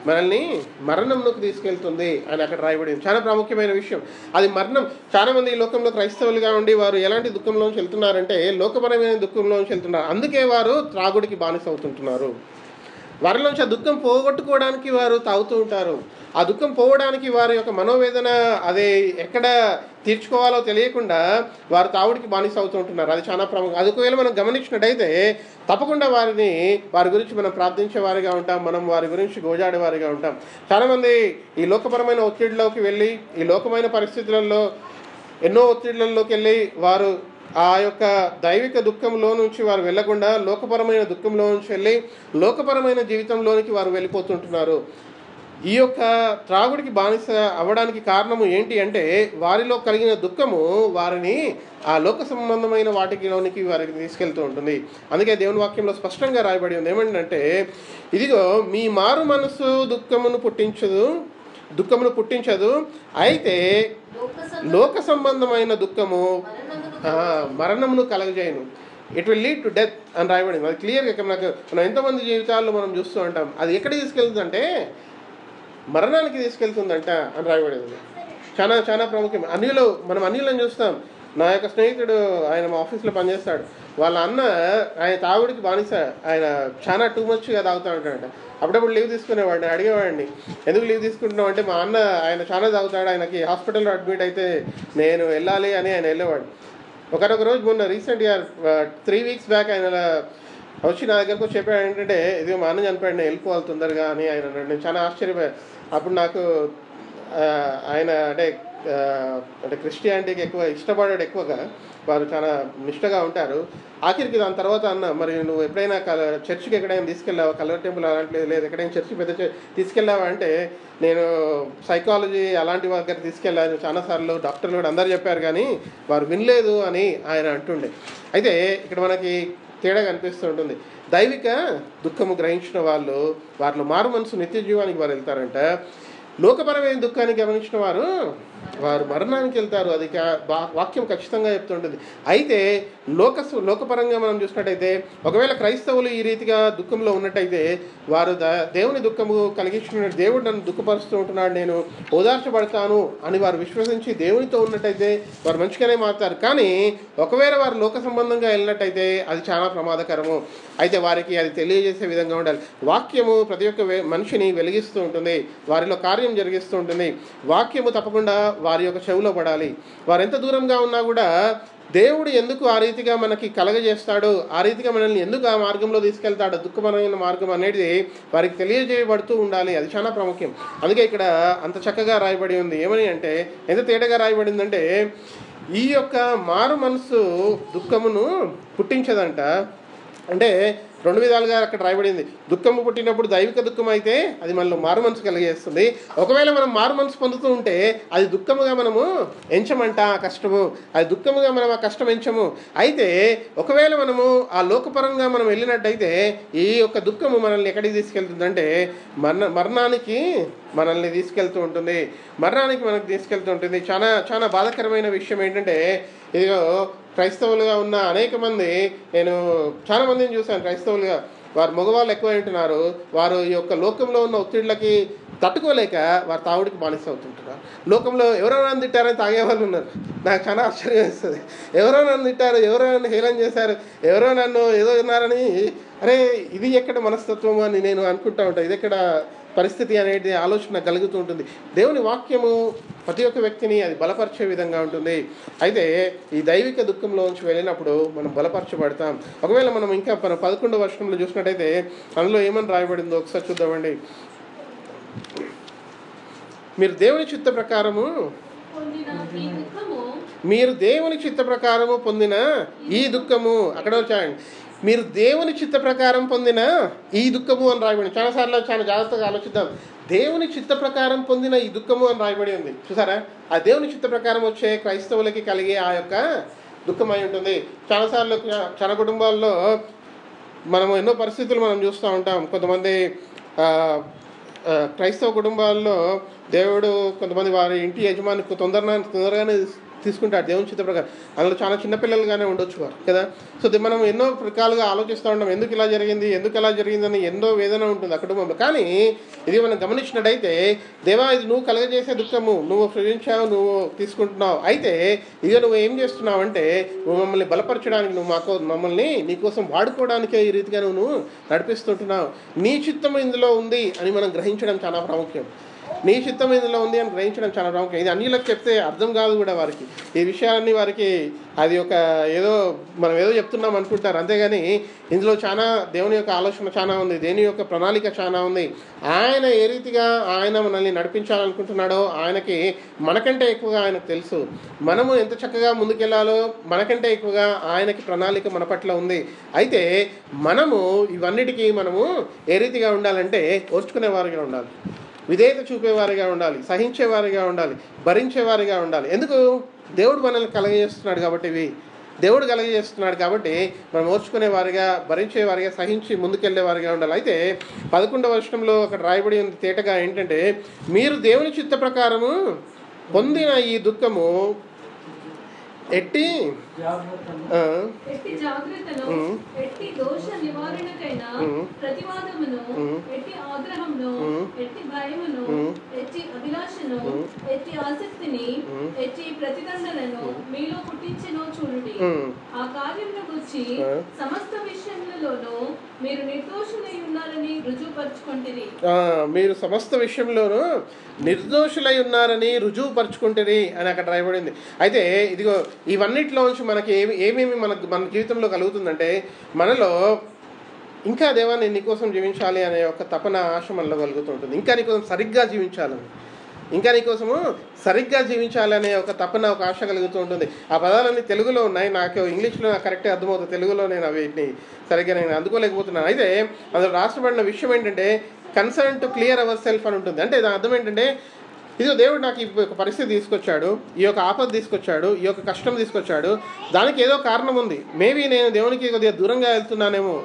మనల్ని మరణంలోకి తీసుకెళ్తుంది అని అక్కడ రాయబడింది. చాలా ప్రాముఖ్యమైన విషయం అది. మరణం. చాలామంది ఈ లోకంలో క్రైస్తవులుగా ఉండి వారు ఎలాంటి దుఃఖంలోంచి వెళ్తున్నారంటే లోకపరమైన దుఃఖంలోంచి వెళ్తున్నారు. అందుకే వారు త్రాగుడికి బానిస అవుతుంటున్నారు. వారిలోంచి ఆ దుఃఖం పోగొట్టుకోవడానికి వారు తాగుతూ ఉంటారు. ఆ దుఃఖం పోవడానికి వారి యొక్క మనోవేదన అదే ఎక్కడ తీర్చుకోవాలో తెలియకుండా వారు తాగుడికి బానిస అవుతూ ఉంటున్నారు. అది చాలా ప్రముఖం. అది ఒకవేళ మనం గమనించినట్టయితే తప్పకుండా వారి గురించి మనం ప్రార్థించే వారిగా ఉంటాం, మనం వారి గురించి గోజాడే వారిగా ఉంటాం. చాలామంది ఈ లోకపరమైన ఒత్తిడిలోకి వెళ్ళి ఈ లోకమైన పరిస్థితులలో ఎన్నో ఒత్తిళ్లలోకి వెళ్ళి వారు ఆ యొక్క దైవిక దుఃఖంలో నుంచి వారు వెళ్ళకుండా లోకపరమైన దుఃఖంలో నుంచి వెళ్ళి లోకపరమైన జీవితంలోనికి వారు వెళ్ళిపోతుంటున్నారు. ఈ యొక్క త్రాగుడికి బానిస అవ్వడానికి కారణము ఏంటి అంటే వారిలో కలిగిన దుఃఖము వారిని ఆ లోక సంబంధమైన వాటిలోనికి వారికి తీసుకెళ్తూ ఉంటుంది. అందుకే దేవుని వాక్యంలో స్పష్టంగా రాయబడి ఉంది ఏమంటే, ఇదిగో మీ మారు మనసు దుఃఖమును పుట్టించదు, అయితే లోక సంబంధమైన దుఃఖము మరణమును కలగజేయను. It will lead to death అని రాయబడింది. అది క్లియర్గా మనం ఎంతోమంది జీవితాల్లో మనం చూస్తూ ఉంటాం. అది ఎక్కడికి తీసుకెళ్తుందంటే మరణానికి తీసుకెళ్తుందంట అని రాయబడింది. చాలా చాలా ప్రాముఖ్యం. మనం అన్యులను చూస్తాం. నా యొక్క స్నేహితుడు ఆయన మా ఆఫీస్లో పనిచేస్తాడు. వాళ్ళ అన్న ఆయన తాగుడికి బానిస. ఆయన చాలా టూ మచ్గా తాగుతూ ఉంటాడంట. అప్పుడప్పుడు లీవ్ తీసుకునేవాడిని. అడిగేవాడిని ఎందుకు లీవ్ తీసుకుంటున్నావు అంటే మా అన్న ఆయన చాలా తాగుతాడు, ఆయనకి హాస్పిటల్లో అడ్మిట్ అయితే నేను వెళ్ళాలి అని ఆయన వెళ్ళేవాడు. ఒకనొక రోజు మొన్న రీసెంట్గా 3 weeks బ్యాక్ ఆయన వచ్చి నా దగ్గరకు చెప్పాడు ఏంటంటే ఇది మా అన్న చనిపోయాడు, నేను వెళ్ళిపోవాలి తొందరగా అని ఆయన అన్నాడు. నేను చాలా ఆశ్చర్యపోయాను. అప్పుడు నాకు ఆయన అంటే క్రిస్టియానిటీకి ఎక్కువ ఇష్టపడాడు. ఎక్కువగా వారు చాలా నిష్టగా ఉంటారు. ఆఖరికి దాని తర్వాత అన్న మరి నువ్వు ఎప్పుడైనా చర్చికి ఎక్కడైనా తీసుకెళ్ళావా, కలర్ టెంపుల్ అలాంటివి లేదు ఎక్కడైనా చర్చి పెద్ద తీసుకెళ్ళావా అంటే నేను సైకాలజీ అలాంటి వారి దగ్గర తీసుకెళ్ళాను చాలాసార్లు, డాక్టర్లు కూడా అందరు చెప్పారు కానీ వారు వినలేదు అని ఆయన అంటుండే. అయితే ఇక్కడ మనకి తేడా కనిపిస్తూ ఉంటుంది. దైవిక దుఃఖము గ్రహించిన వాళ్ళు వారిలో మారు మనసు నిత్య జీవానికి వారు వెళ్తారంట. లోకపరమైన దుఃఖాన్ని గమనించిన వారు మరణానికి వెళ్తారు. అది వాక్యం ఖచ్చితంగా చెప్తుంటుంది. అయితే లోకపరంగా మనం చూసినట్టయితే ఒకవేళ క్రైస్తవులు ఈ రీతిగా దుఃఖంలో ఉన్నట్టయితే వారు దేవుని దుఃఖము కలిగించిన దేవుడు నన్ను దుఃఖపరుస్తూ ఉంటున్నాడు, నేను ఓదార్చబడతాను అని వారు విశ్వసించి దేవునితో ఉన్నట్టయితే వారు మంచిగానే మారుతారు. కానీ ఒకవేళ వారు లోక సంబంధంగా వెళ్ళినట్టయితే అది చాలా ప్రమాదకరము. అయితే వారికి అది తెలియజేసే విధంగా ఉండాలి. వాక్యము ప్రతి ఒక్క మనిషిని వెలిగిస్తూ ఉంటుంది, వారిలో కార్యం జరిగిస్తూ ఉంటుంది. వాక్యము తప్పకుండా వారి యొక్క చెవిలో పడాలి. వారు ఎంత దూరంగా ఉన్నా కూడా దేవుడు ఎందుకు ఆ రీతిగా మనకి కలగజేస్తాడు, ఆ రీతిగా మనల్ని ఎందుకు ఆ మార్గంలో తీసుకెళ్తాడు, దుఃఖమైన మార్గం అనేది వారికి తెలియజేయబడుతూ ఉండాలి. అది చాలా ప్రాముఖ్యం. అందుకే ఇక్కడ అంత చక్కగా రాయబడి ఉంది. ఏమని అంటే ఎంత తేటగా రాయబడిందంటే ఈ యొక్క మారు మనసు దుఃఖమును పుట్టించదంట. అంటే 2 విధాలుగా అక్కడ రాయబడింది. దుఃఖము పుట్టినప్పుడు దైవిక దుఃఖం అయితే అది మనలో మారు మనసు కలిగేస్తుంది. ఒకవేళ మనం మారు మనసు పొందుతూ ఉంటే అది దుఃఖముగా మనము ఎంచమంట ఆ కష్టము, అది దుఃఖముగా మనం ఆ కష్టం ఎంచము. అయితే ఒకవేళ మనము ఆ లోకపరంగా మనం వెళ్ళినట్టయితే ఈ యొక్క దుఃఖము మనల్ని ఎక్కడికి తీసుకెళ్తుందంటే మరణానికి మనల్ని తీసుకెళ్తూ ఉంటుంది. మనకు తీసుకెళ్తూ ఉంటుంది. చాలా చాలా బాధాకరమైన విషయం ఏంటంటే ఇదిగో క్రైస్తవులుగా ఉన్న అనేక మంది, నేను చాలా మందిని చూశాను క్రైస్తవులుగా, వారు మగవాళ్ళు ఎక్కువ ఉంటున్నారు. వారు ఈ యొక్క లోకంలో ఉన్న ఒత్తిళ్ళకి తట్టుకోలేక వారు తాగుడికి బానిస అవుతుంటున్నారు. లోకంలో ఎవరో నన్ను తిట్టారని తాగేవాళ్ళు ఉన్నారు. నాకు చాలా ఆశ్చర్యం వేస్తుంది. ఎవరో నన్ను తిట్టారు, ఎవరో నన్ను హేళన చేశారు, ఎవరో నన్ను ఏదో ఉన్నారని, అరే ఇది ఎక్కడ మనస్తత్వము అని నేను అనుకుంటూ ఉంటాను. ఇది ఎక్కడ పరిస్థితి అనేది ఆలోచన కలుగుతూ ఉంటుంది. దేవుని వాక్యము ప్రతి ఒక్క వ్యక్తిని అది బలపరిచే విధంగా ఉంటుంది. అయితే ఈ దైవిక దుఃఖంలో నుంచి వెళ్ళినప్పుడు మనం బలపరచబడతాం. ఒకవేళ మనం ఇంకా 11వ వచనంలో చూసినట్టయితే అందులో ఏమని రాయబడిందో ఒకసారి చూద్దామండి. మీరు దేవుని చిత్త ప్రకారము పొందిన ఈ దుఃఖము, అక్కడ వచ్చాయండి, మీరు దేవుని చిత్త ప్రకారం పొందిన ఈ దుఃఖము అని రాయబడి. చాలాసార్లు చాలా జాగ్రత్తగా ఆలోచిద్దాం. దేవుని చిత్త ప్రకారం పొందిన ఈ దుఃఖము అని రాయబడి ఉంది. చూసారా, ఆ దేవుని చిత్త ప్రకారం వచ్చే క్రైస్తవులకి కలిగే ఆ యొక్క దుఃఖమై ఉంటుంది. చాలాసార్లు చాలా కుటుంబాల్లో మనము ఎన్నో పరిస్థితులు మనం చూస్తూ ఉంటాం. కొంతమంది క్రైస్తవ కుటుంబాల్లో దేవుడు కొంతమంది వారి ఇంటి యజమానికి తొందరగానే తీసుకుంటాడు దేవుని చిత్త ప్రకారం. అందులో చాలా చిన్నపిల్లలుగానే ఉండొచ్చు వారు కదా. సో మనం ఎన్నో రకాలుగా ఆలోచిస్తూ ఉంటాం, ఎందుకు ఇలా జరిగింది, ఎందుకు అలా జరిగిందని ఎన్నో వేదన ఉంటుంది ఆ కుటుంబంలో. కానీ ఇది మనం గమనించినట్టయితే, దేవా ఇది నువ్వు కలగజేసే దుఃఖము, నువ్వు సృజించావు, నువ్వు తీసుకుంటున్నావు. అయితే ఇక నువ్వు ఏం చేస్తున్నావు అంటే, నువ్వు మమ్మల్ని బలపరచడానికి, నువ్వు మమ్మల్ని నీకోసం వాడుకోవడానికే ఈ రీతిగా నువ్వు నడిపిస్తుంటున్నావు. నీ చిత్తం ఇందులో ఉంది అని మనం గ్రహించడం చాలా ప్రాముఖ్యం. నీ చిత్తం ఇందులో ఉంది అని గ్రహించడం చాలా ప్రాముఖ్యం. ఇది అన్యులకు చెప్తే అర్థం కాదు కూడా వారికి. ఈ విషయాలన్నీ వారికి అది ఒక మనం ఏదో చెప్తున్నాం అనుకుంటారు, అంతేగాని ఇందులో చాలా దేవుని యొక్క ఆలోచన చాలా ఉంది, దేవుని యొక్క ప్రణాళిక చాలా ఉంది. ఆయన ఏ రీతిగా ఆయన మనల్ని నడిపించాలనుకుంటున్నాడో ఆయనకి మనకంటే ఎక్కువగా ఆయనకు తెలుసు. మనము ఎంత చక్కగా ముందుకెళ్లాలో మనకంటే ఎక్కువగా ఆయనకి ప్రణాళిక మన పట్ల ఉంది. అయితే మనము ఇవన్నిటికీ మనము ఏ రీతిగా ఉండాలంటే, ఓర్చుకునేవారిగా ఉండాలి, విధేయత చూపేవారిగా ఉండాలి, సహించేవారిగా ఉండాలి, భరించేవారిగా ఉండాలి. ఎందుకు? దేవుడు మనల్ని కలగజేస్తున్నాడు కాబట్టి, దేవుడు కలగజేస్తున్నాడు కాబట్టి మనం ఓర్చుకునేవారిగా, భరించేవారిగా, సహించి ముందుకెళ్లేవారిగా ఉండాలి. అయితే 11వ వచనంలో అక్కడ రాయబడి ఉంది తేటగా ఏంటంటే, మీరు దేవుని చిత్త ప్రకారము పొందిన ఈ దుఃఖము ఎట్టి జాగ్రత్తను, ఎట్టి దోష నివారణకైనా ప్రతివాదమును, ఎట్టి ఆగ్రహమును, ఎట్టి భయమును, ఎట్టి అభిలాషను, ఎట్టి ఆసక్తిని, ఎట్టి ప్రతిదండనను మీలో పుట్టించెనో చూడుడి. ఆ కార్యమును గురించి సమస్త విషయములలోనూ మీరు నిర్దోషులై ఉన్నారని రుజువుపరచుకుంటురి. మీరు సమస్త విషయంలోనూ నిర్దోషులై ఉన్నారని రుజువుపరచుకుంటురి అని అక్కడ రాయబడింది. అయితే ఇదిగో ఇవన్నిటిలోంచి మనకి ఏమేమి మన జీవితంలో కలుగుతుందంటే, మనలో ఇంకా దేవా నేను నీకోసం జీవించాలి అనే ఒక తపన, ఆశ మనలో కలుగుతుంటుంది. ఇంకా నీకోసం సరిగ్గా జీవించాలని, ఇంకా నీకోసము సరిగ్గా జీవించాలనే ఒక తపన, ఒక ఆశ కలుగుతూ ఉంటుంది. ఆ పదాలన్నీ తెలుగులో ఉన్నాయి, నాకు ఇంగ్లీష్లో నాకు కరెక్ట్గా అర్థమవుతుంది, తెలుగులో నేను వీటిని సరిగ్గా నేను అందుకోలేకపోతున్నాను. అయితే అందులో రాష్ట్రపడిన విషయం ఏంటంటే, concern to clear our self అని ఉంటుంది. అంటే దాని అర్థం ఏంటంటే, ఇదిగో దేవుడు నాకు ఈ యొక్క పరిస్థితి తీసుకొచ్చాడు, ఈ యొక్క ఆపద తీసుకొచ్చాడు, ఈ యొక్క కష్టం తీసుకొచ్చాడు, దానికి ఏదో కారణం ఉంది. మేబీ నేను దేవునికి కొద్దిగా దూరంగా వెళ్తున్నానేమో,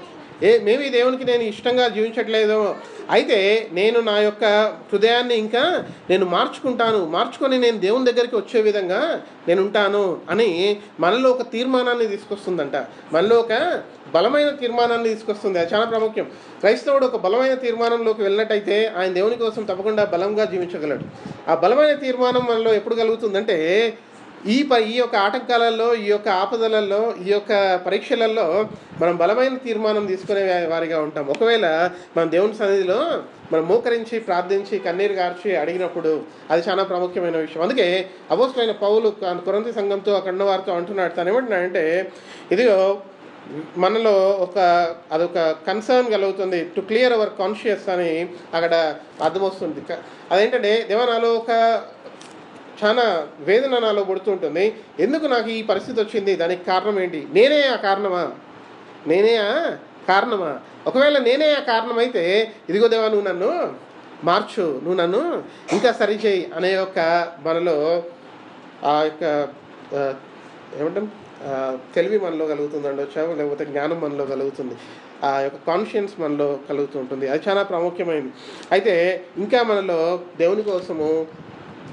మేబీ దేవునికి నేను ఇష్టంగా జీవించట్లేదో. అయితే నేను నా యొక్క హృదయాన్ని ఇంకా నేను మార్చుకొని నేను దేవుని దగ్గరికి వచ్చే విధంగా నేను ఉంటాను అని మనలో ఒక తీర్మానాన్ని తీసుకొస్తుందంట. మనలో ఒక బలమైన తీర్మానాన్ని తీసుకొస్తుంది. అది చాలా ప్రాముఖ్యం. క్రైస్తవుడు ఒక బలమైన తీర్మానంలోకి వెళ్ళినట్టయితే ఆయన దేవుని కోసం తప్పకుండా బలంగా జీవించగలడు. ఆ బలమైన తీర్మానం మనలో ఎప్పుడు కలుగుతుందంటే, ఈ యొక్క ఆటంకాలలో, ఈ యొక్క ఆపదలలో, ఈ యొక్క పరీక్షలలో మనం బలమైన తీర్మానం తీసుకునే వారిగా ఉంటాం. ఒకవేళ మనం దేవుని సన్నిధిలో మనం మోకరించి, ప్రార్థించి, కన్నీరు గార్చి అడిగినప్పుడు అది చాలా ప్రాముఖ్యమైన విషయం. అందుకే అపోస్తలుడైన పౌలు కొరింథీ సంఘంతో అక్కడ ఉన్న వారితో అంటున్నాడు, తను ఏమంటున్నాడంటే, ఇదిగో మనలో అదొక కన్సర్న్ కలుగుతుంది, టు క్లియర్ అవర్ కాన్షియస్ అని అక్కడ అర్థమొస్తుంది. అదేంటంటే, దేవా నాలో ఒక చాలా వేదన నాలో పడుతుంటుంది, ఎందుకు నాకు ఈ పరిస్థితి వచ్చింది, దానికి కారణం ఏంటి, నేనే ఆ కారణమా? ఒకవేళ నేనే ఆ కారణమైతే, ఇదిగో దేవా నువ్వు నన్ను మార్చు, నువ్వు నన్ను ఇంకా సరిచేయి అనే యొక్క మనలో ఆ యొక్క ఏమంటాం తెలివి మనలో కలుగుతుంది ఉండొచ్చా, లేకపోతే జ్ఞానం మనలో కలుగుతుంది, ఆ యొక్క కాన్షియన్స్ మనలో కలుగుతూ ఉంటుంది. అది చాలా ప్రాముఖ్యమైనది. అయితే ఇంకా మనలో దేవుని కోసము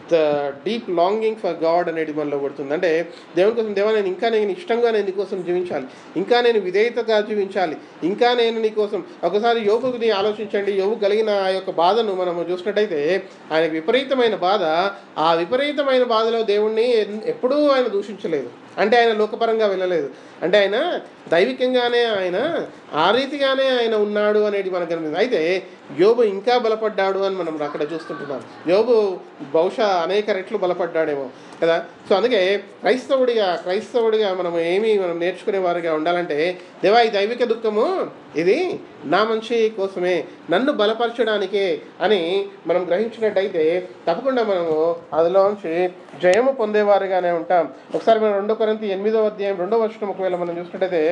the deep longing for God అనేది మనలో పడుతుంది. అంటే దేవుని కోసం, దేవా నేను ఇష్టంగా నేను నీకోసం జీవించాలి, ఇంకా నేను విధేయతగా జీవించాలి, ఇంకా నేను నీకోసం. ఒకసారి యోబుని ఆలోచించండి. యోబు కలిగిన ఆ యొక్క బాధను మనము చూసినట్టయితే, ఆయనకు విపరీతమైన బాధ. ఆ విపరీతమైన బాధలో దేవుణ్ణి ఎప్పుడూ ఆయన దూషించలేదు. అంటే ఆయన లోకపరంగా వెళ్ళలేదు, అంటే ఆయన దైవికంగానే ఆయన ఆ రీతిగానే ఆయన ఉన్నాడు అనేది మనకు కనిపిస్తుంది. అయితే యోబు ఇంకా బలపడ్డాడు అని మనం అక్కడ చూస్తుంటున్నాం. యోబు బహుశా అనేక రెట్లు బలపడ్డాడేమో కదా. సో అందుకే క్రైస్తవుడిగా మనం నేర్చుకునే వారిగా ఉండాలంటే, దేవా ఈ దైవిక దుఃఖము ఇది నా మంచి కోసమే, నన్ను బలపరచడానికే అని మనం గ్రహించినట్టయితే తప్పకుండా మనము అందులోంచి జయము పొందేవారిగానే ఉంటాం. ఒకసారి మనం 2 కొరింథీ 8వ అధ్యాయం 2వ వచనం ఒకవేళ మనం చూసినట్టయితే,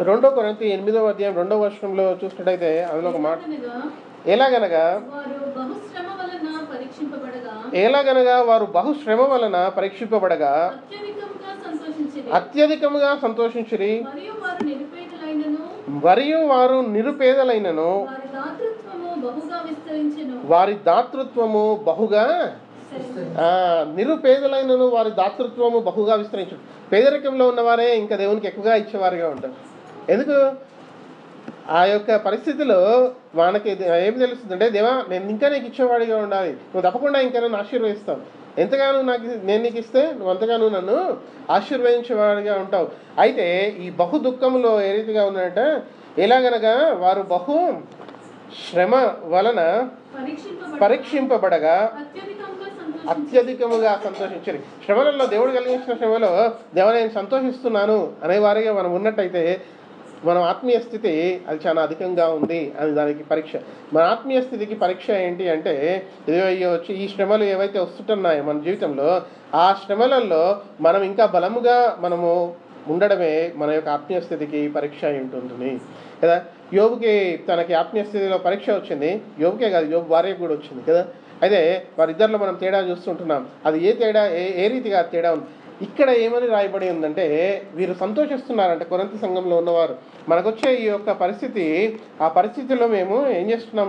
2 కొరింథీ 8వ అధ్యాయం 2వ వచనంలో చూసినట్టయితే అందులో ఒక మాట, ఎలాగనగా వారు బహుశ్రమ వలన పరీక్షింపబడగా అత్యధికముగా సంతోషించిరి, మరియు వారు నిరుపేదలైనను వారి దాతృత్వము బహుగా నిరుపేదలైనను వారి దాతృత్వము బహుగా విస్తరించు. పేదరికంలో ఉన్నవారే ఇంకా దేవునికి ఎక్కువగా ఇచ్చేవారుగా ఉంటారు. ఎందుకు? ఆ యొక్క పరిస్థితిలో మనకి ఏమి తెలుస్తుందంటే, దేవా నేను ఇంకా నీకు ఇచ్చేవాడిగా ఉండాలి, నువ్వు తప్పకుండా ఇంకా నన్ను ఆశీర్వదిస్తావు, ఎంతగానో నేను నీకు ఇస్తే నువ్వు అంతగానో నన్ను ఆశీర్వదించేవాడిగా ఉంటావు. అయితే ఈ బహు దుఃఖంలో ఏ రీతిగా ఉందంటే, ఎలాగనగా వారు బహు శ్రమ వలన పరీక్షింపబడగా అత్యధికముగా సంతోషించారు. శ్రమలలో దేవుడు కలిగించిన శ్రమలో దేవా నేను సంతోషిస్తున్నాను అనేవారిగా మనం ఉన్నట్టయితే మన ఆత్మీయ స్థితి అది చాలా అధికంగా ఉంది అని దానికి పరీక్ష. మన ఆత్మీయ స్థితికి పరీక్ష ఏంటి అంటే, వచ్చి ఈ శ్రమలు ఏవైతే వస్తుంటున్నాయో మన జీవితంలో, ఆ శ్రమలలో మనం ఇంకా బలముగా మనము ఉండడమే మన యొక్క ఆత్మీయ స్థితికి పరీక్ష అయి ఉంటుంది కదా. యోబుకి తనకి ఆత్మీయ స్థితిలో పరీక్ష వచ్చింది. యోబుకే కాదు, యోబు భార్యకు కూడా వచ్చింది కదా. అయితే వారిద్దరిలో మనం తేడా చూస్తుంటున్నాం. అది ఏ తేడా, ఏ రీతిగా తేడా ఉంది. ఇక్కడ ఏమని రాయబడి ఉందంటే, వీరు సంతోషిస్తున్నారంటే కొరింథీ సంఘంలో ఉన్నవారు, మనకొచ్చే ఈ యొక్క పరిస్థితి, ఆ పరిస్థితిలో మేము ఏం చేస్తున్నాం,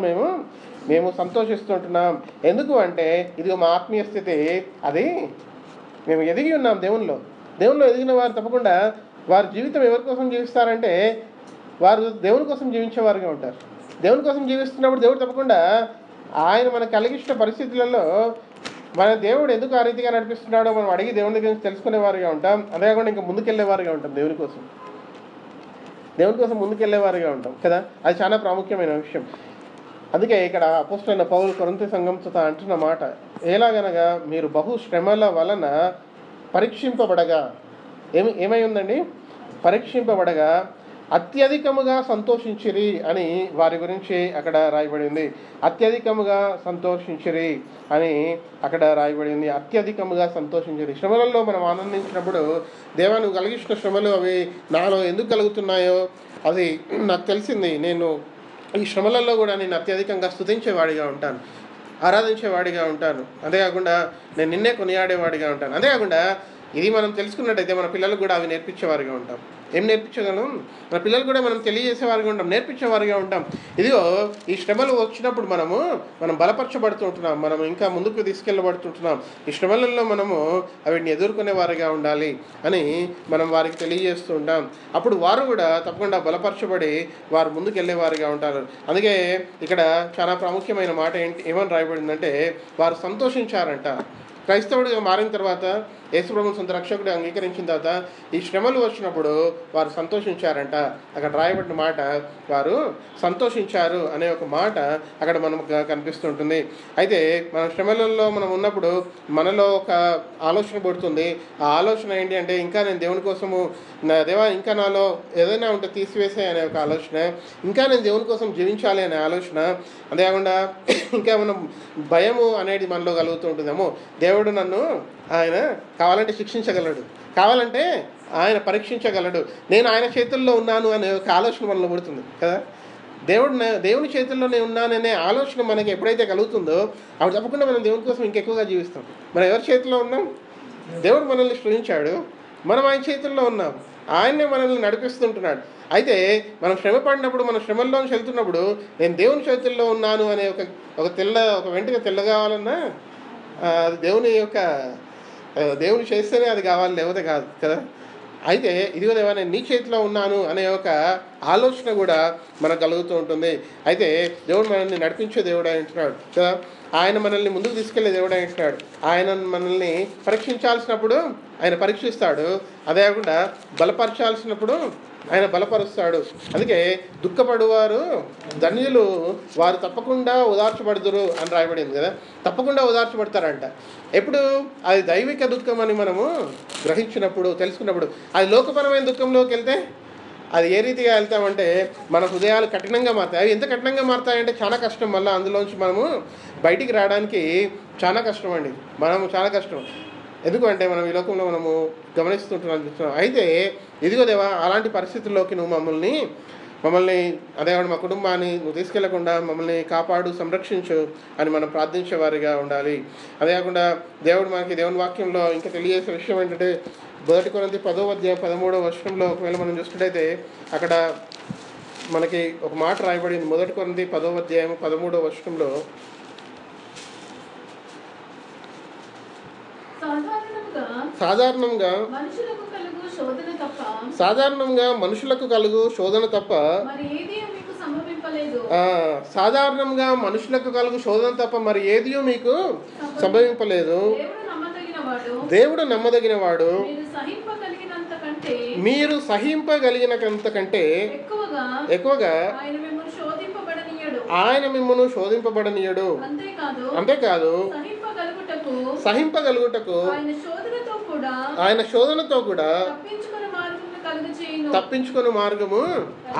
మేము సంతోషిస్తుంటున్నాం. ఎందుకు అంటే ఇది మా ఆత్మీయ స్థితి, అది మేము ఎదిగి ఉన్నాం దేవునిలో ఎదిగిన వారు తప్పకుండా వారి జీవితం ఎవరి కోసం జీవిస్తారంటే, వారు దేవుని కోసం జీవించేవారుగా ఉంటారు. దేవుని కోసం జీవిస్తున్నప్పుడు దేవుడు తప్పకుండా ఆయన మనకు కలిగించిన పరిస్థితులలో మన దేవుడు ఎందుకు ఆ రీతిగా నడిపిస్తున్నాడో మనం అడిగి దేవుని దగ్గర నుంచి తెలుసుకునేవారుగా ఉంటాం. అంతేకాకుండా ఇంకా ముందుకెళ్లేవారుగా ఉంటాం, దేవుని కోసం ముందుకెళ్లేవారుగా ఉంటాం కదా. అది చాలా ప్రాముఖ్యమైన విషయం. అందుకే ఇక్కడ అపోస్తలుడైన పౌలు కొరింథీ సంఘంతో అంటున్న మాట, ఎలాగనగా మీరు బహు శ్రమల వలన పరీక్షింపబడగా, ఏమై ఉందండి, పరీక్షింపబడగా అత్యధికముగా సంతోషించిరి అని వారి గురించి అక్కడ రాయబడింది. అత్యధికముగా సంతోషించిరి అని అక్కడ రాయబడింది. అత్యధికముగా సంతోషించిరి. శ్రమలలో మనం ఆనందించినప్పుడు, దేవా నువ్వు కలిగించిన శ్రమలు అవి నాలో ఎందుకు కలుగుతున్నాయో అది నాకు తెలిసింది. నేను ఈ శ్రమలలో కూడా నేను అత్యధికంగా స్తుతించేవాడిగా ఉంటాను, ఆరాధించేవాడిగా ఉంటాను. అంతేకాకుండా నేను నిన్నే కొనియాడేవాడిగా ఉంటాను. అంతేకాకుండా ఇది మనం తెలుసుకున్నట్టయితే మన పిల్లలకు కూడా అవి నేర్పించేవారిగా ఉంటాం. ఏం నేర్పించగలం? మన పిల్లలు కూడా మనం తెలియజేసేవారిగా ఉంటాం, నేర్పించేవారిగా ఉంటాం. ఇదిగో ఈ శ్రమలు వచ్చినప్పుడు మనం బలపరచబడుతూ ఉంటున్నాం, మనం ఇంకా ముందుకు తీసుకెళ్ళబడుతుంటున్నాం. ఈ శ్రమలలో మనము వీటిని ఎదుర్కొనే వారిగా ఉండాలి అని మనం వారికి తెలియజేస్తూ ఉంటాం. అప్పుడు వారు కూడా తప్పకుండా బలపరచబడి వారు ముందుకు వెళ్ళేవారిగా ఉంటారు. అందుకే ఇక్కడ చాలా ప్రాముఖ్యమైన మాట ఏమని రాయబడిందంటే, వారు సంతోషించారంట. క్రైస్తవుడిగా మారిన తర్వాత, యేసుప్రభువుని సొంత రక్షకుడు అంగీకరించిన తర్వాత ఈ శ్రమలు వచ్చినప్పుడు వారు సంతోషించారంట. అక్కడ రాయబడిన మాట, వారు సంతోషించారు అనే ఒక మాట అక్కడ మనకు కనిపిస్తుంటుంది. అయితే మన శ్రమలలో మనం ఉన్నప్పుడు మనలో ఒక ఆలోచన పడుతుంది. ఆ ఆలోచన ఏంటి అంటే, ఇంకా నేను దేవుని కోసము, నా దేవా ఇంకా నాలో ఏదైనా ఉంటే తీసివేసే అనే ఒక ఆలోచన, ఇంకా నేను దేవుని కోసం జీవించాలి అనే ఆలోచన. అంతేకాకుండా ఇంకా మనం భయము అనేది మనలో కలుగుతూ ఉంటుందేమో, దేవుడు నన్ను ఆయన కావాలంటే శిక్షించగలడు, కావాలంటే ఆయన పరీక్షించగలడు, నేను ఆయన చేతుల్లో ఉన్నాను అనే ఒక ఆలోచన మనలో పడుతుంది కదా. దేవుని చేతుల్లోనే ఉన్నాననే ఆలోచన మనకి ఎప్పుడైతే కలుగుతుందో అప్పుడు తప్పకుండా మనం దేవుని కోసం ఇంకెక్కువగా జీవిస్తాం. మనం ఎవరి చేతిలో ఉన్నాం? దేవుడు మనల్ని సృజించాడు, మనం ఆయన చేతుల్లో ఉన్నాం, ఆయన్నే మనల్ని నడిపిస్తుంటున్నాడు. అయితే మనం శ్రమ పడినప్పుడు, మన శ్రమల్లో వెళ్తున్నప్పుడు నేను దేవుని చేతుల్లో ఉన్నాను అనే ఒక వెంటనే తెల్ల కావాలన్నా అది దేవుని చేస్తేనే అది కావాలి, లేకపోతే కాదు కదా. అయితే ఇదిగో దేవా నేను నీ చేతిలో ఉన్నాను అనే ఒక ఆలోచన కూడా మనకు కలుగుతూ ఉంటుంది. అయితే దేవుడు మనల్ని నడిపించే దేవుడు అంటున్నాడు కదా, ఆయన మనల్ని ముందుకు తీసుకెళ్లే దేవుడు అంటున్నాడు. ఆయన మనల్ని పరీక్షించాల్సినప్పుడు ఆయన పరీక్షిస్తాడు, అదే కాకుండా బలపరచాల్సినప్పుడు ఆయన బలపరుస్తాడు. అందుకే దుఃఖపడువారు ధన్యులు, వారు తప్పకుండా ఓదార్చబడుదురు అని రాయబడింది కదా. తప్పకుండా ఓదార్చబడతారంట. ఎప్పుడు? అది దైవిక దుఃఖం అని మనము గ్రహించినప్పుడు, తెలుసుకున్నప్పుడు. అది లోకపరమైన దుఃఖంలోకి వెళ్తే అది ఏ రీతిగా వెళ్తామంటే మన హృదయాలు కఠినంగా మారుతాయి. అవి ఎంత కఠినంగా మారుతాయంటే చాలా కష్టం. మళ్ళీ అందులోంచి మనము బయటికి రావడానికి చాలా కష్టం అండి, చాలా కష్టం. ఎందుకంటే మనం ఈ లోకంలో మనము గమనిస్తుంటున్నాం. అయితే ఇదిగో దేవా అలాంటి పరిస్థితుల్లోకి నువ్వు మమ్మల్ని అదే మా కుటుంబాన్ని నువ్వు తీసుకెళ్లకుండా మమ్మల్ని కాపాడు, సంరక్షించు అని మనం ప్రార్థించేవారిగా ఉండాలి. అదే కాకుండా దేవుని వాక్యంలో ఇంకా తెలియజేసే విషయం ఏంటంటే, 1 కొరింథీ 10వ అధ్యాయం 13వ వచనంలో ఒకవేళ మనం చూసినట్టయితే అక్కడ మనకి ఒక మాట రాయబడింది. 1 కొరింథీ 10వ అధ్యాయం 13వ వచనంలో సాధారణంగా మనుషులకు కలుగు శోధన తప్ప సాధారణంగా మనుషులకు కలుగు శోధన తప్ప మరి ఏది మీకు సంభవింపలేదు. సాధారణంగా మనుషులకు కలుగు శోధన తప్ప మరి ఏది మీకు సంభవింపలేదు. దేవుడు నమ్మదగిన వాడు. మీరు సహింపగలిగినంత కంటే ఎక్కువగా ఆయన మిమ్మును శోధింపబడనీయడు. అంతేకాదు సహింపగలుగుటకు ఆయన శోధనతో కూడా తప్పించుకుని మార్గము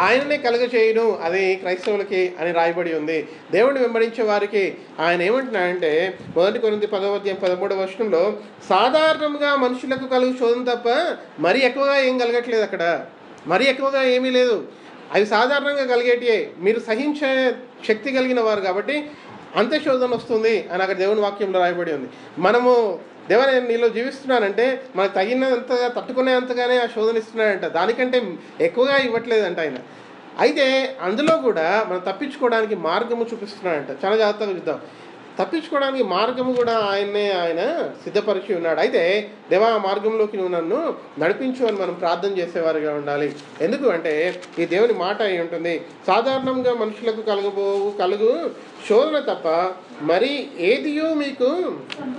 ఆయననే కలుగచేయును. అది క్రైస్తవులకి అని రాయబడి ఉంది. దేవుడిని వెంబడించే వారికి ఆయన ఏమంటున్నాడంటే 1 కొరింథీ 10:13 సాధారణంగా మనుషులకు కలుగు శోధన తప్ప మరీ ఎక్కువగా ఏం కలగట్లేదు. అక్కడ మరీ ఎక్కువగా ఏమీ లేదు. అవి సాధారణంగా కలిగేటివే. మీరు సహించే శక్తి కలిగిన వారు కాబట్టి అంతే శోధన వస్తుంది అని అక్కడ దేవుని వాక్యంలో రాయబడి ఉంది. మనము దేవా నేను నీలో జీవిస్తున్నానంటే మనకు తగినంతగా తట్టుకునేంతగానే ఆ శోధన ఇస్తున్నాడంట. దానికంటే ఎక్కువగా ఇవ్వట్లేదంట ఆయన. అయితే అందులో కూడా మనం తప్పించుకోవడానికి మార్గము చూపిస్తున్నాడంట. చాలా జాగ్రత్తగా చూద్దాం. తప్పించుకోవడానికి మార్గము కూడా ఆయన సిద్ధపరిచి ఉన్నాడు. అయితే దేవా ఆ మార్గంలోకి నువ్వు నన్ను నడిపించు అని మనం ప్రార్థన చేసేవారిగా ఉండాలి. ఎందుకు అంటే ఈ దేవుని మాట అయి ఉంటుంది. సాధారణంగా మనుషులకు కలుగు శోధన తప్ప మరి ఏదియో మీకు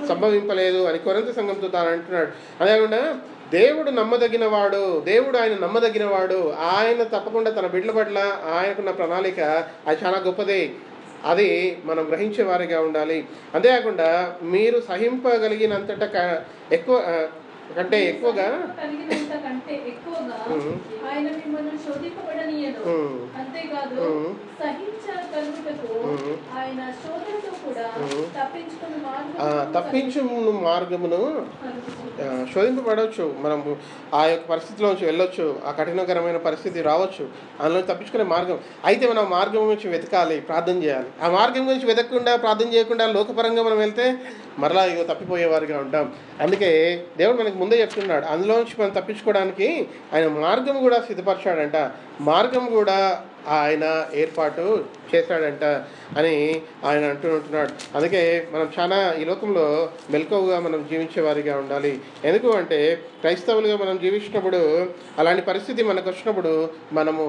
సంభవింపలేదు అని కొరింథీ సంఘంతో తాను అంటున్నాడు. అదేకాకుండా దేవుడు నమ్మదగినవాడు. దేవుడు ఆయన నమ్మదగినవాడు. ఆయన తప్పకుండా తన బిడ్డల పట్ల ఆయనకున్న ప్రణాళిక అది చాలా గొప్పది. అది మనం గ్రహించే వారిగా ఉండాలి. అంతేకాకుండా మీరు సహింపగలిగినంతట ఎక్కువ కంటే ఎక్కువగా ఆయన మిమ్మల్ని శోధింపబడనీయడు. అంతేకాదు సహించగలుగుటకు ఆయన శోధనతో కూడా తప్పించు మార్గమును శోధింపబడవచ్చు. మనం ఆ యొక్క పరిస్థితిలోంచి వెళ్ళొచ్చు. ఆ కఠినకరమైన పరిస్థితి రావచ్చు. అందులో తప్పించుకునే మార్గం. అయితే మనం మార్గం గురించి వెతకాలి, ప్రార్థన చేయాలి. ఆ మార్గం గురించి వెతకకుండా ప్రార్థన చేయకుండా లోకపరంగా మనం వెళ్తే మరలా ఇగో తప్పిపోయేవారిగా ఉంటాం. అందుకే దేవుడు మనకి ముందే చెప్తున్నాడు. అందులోంచి మనం తప్పించుకోవడానికి ఆయన మార్గం కూడా సిద్ధపరిచాడంట. మార్గం కూడా ఆయన ఏర్పాటు చేశాడంట అని ఆయన అంటున్నాడు. అందుకే మనం చాలా ఈ లోకంలో మెలకువగా మనం జీవించే వారిగా ఉండాలి. ఎందుకు అంటే క్రైస్తవులుగా మనం జీవించినప్పుడు అలాంటి పరిస్థితి మనకు వచ్చినప్పుడు మనము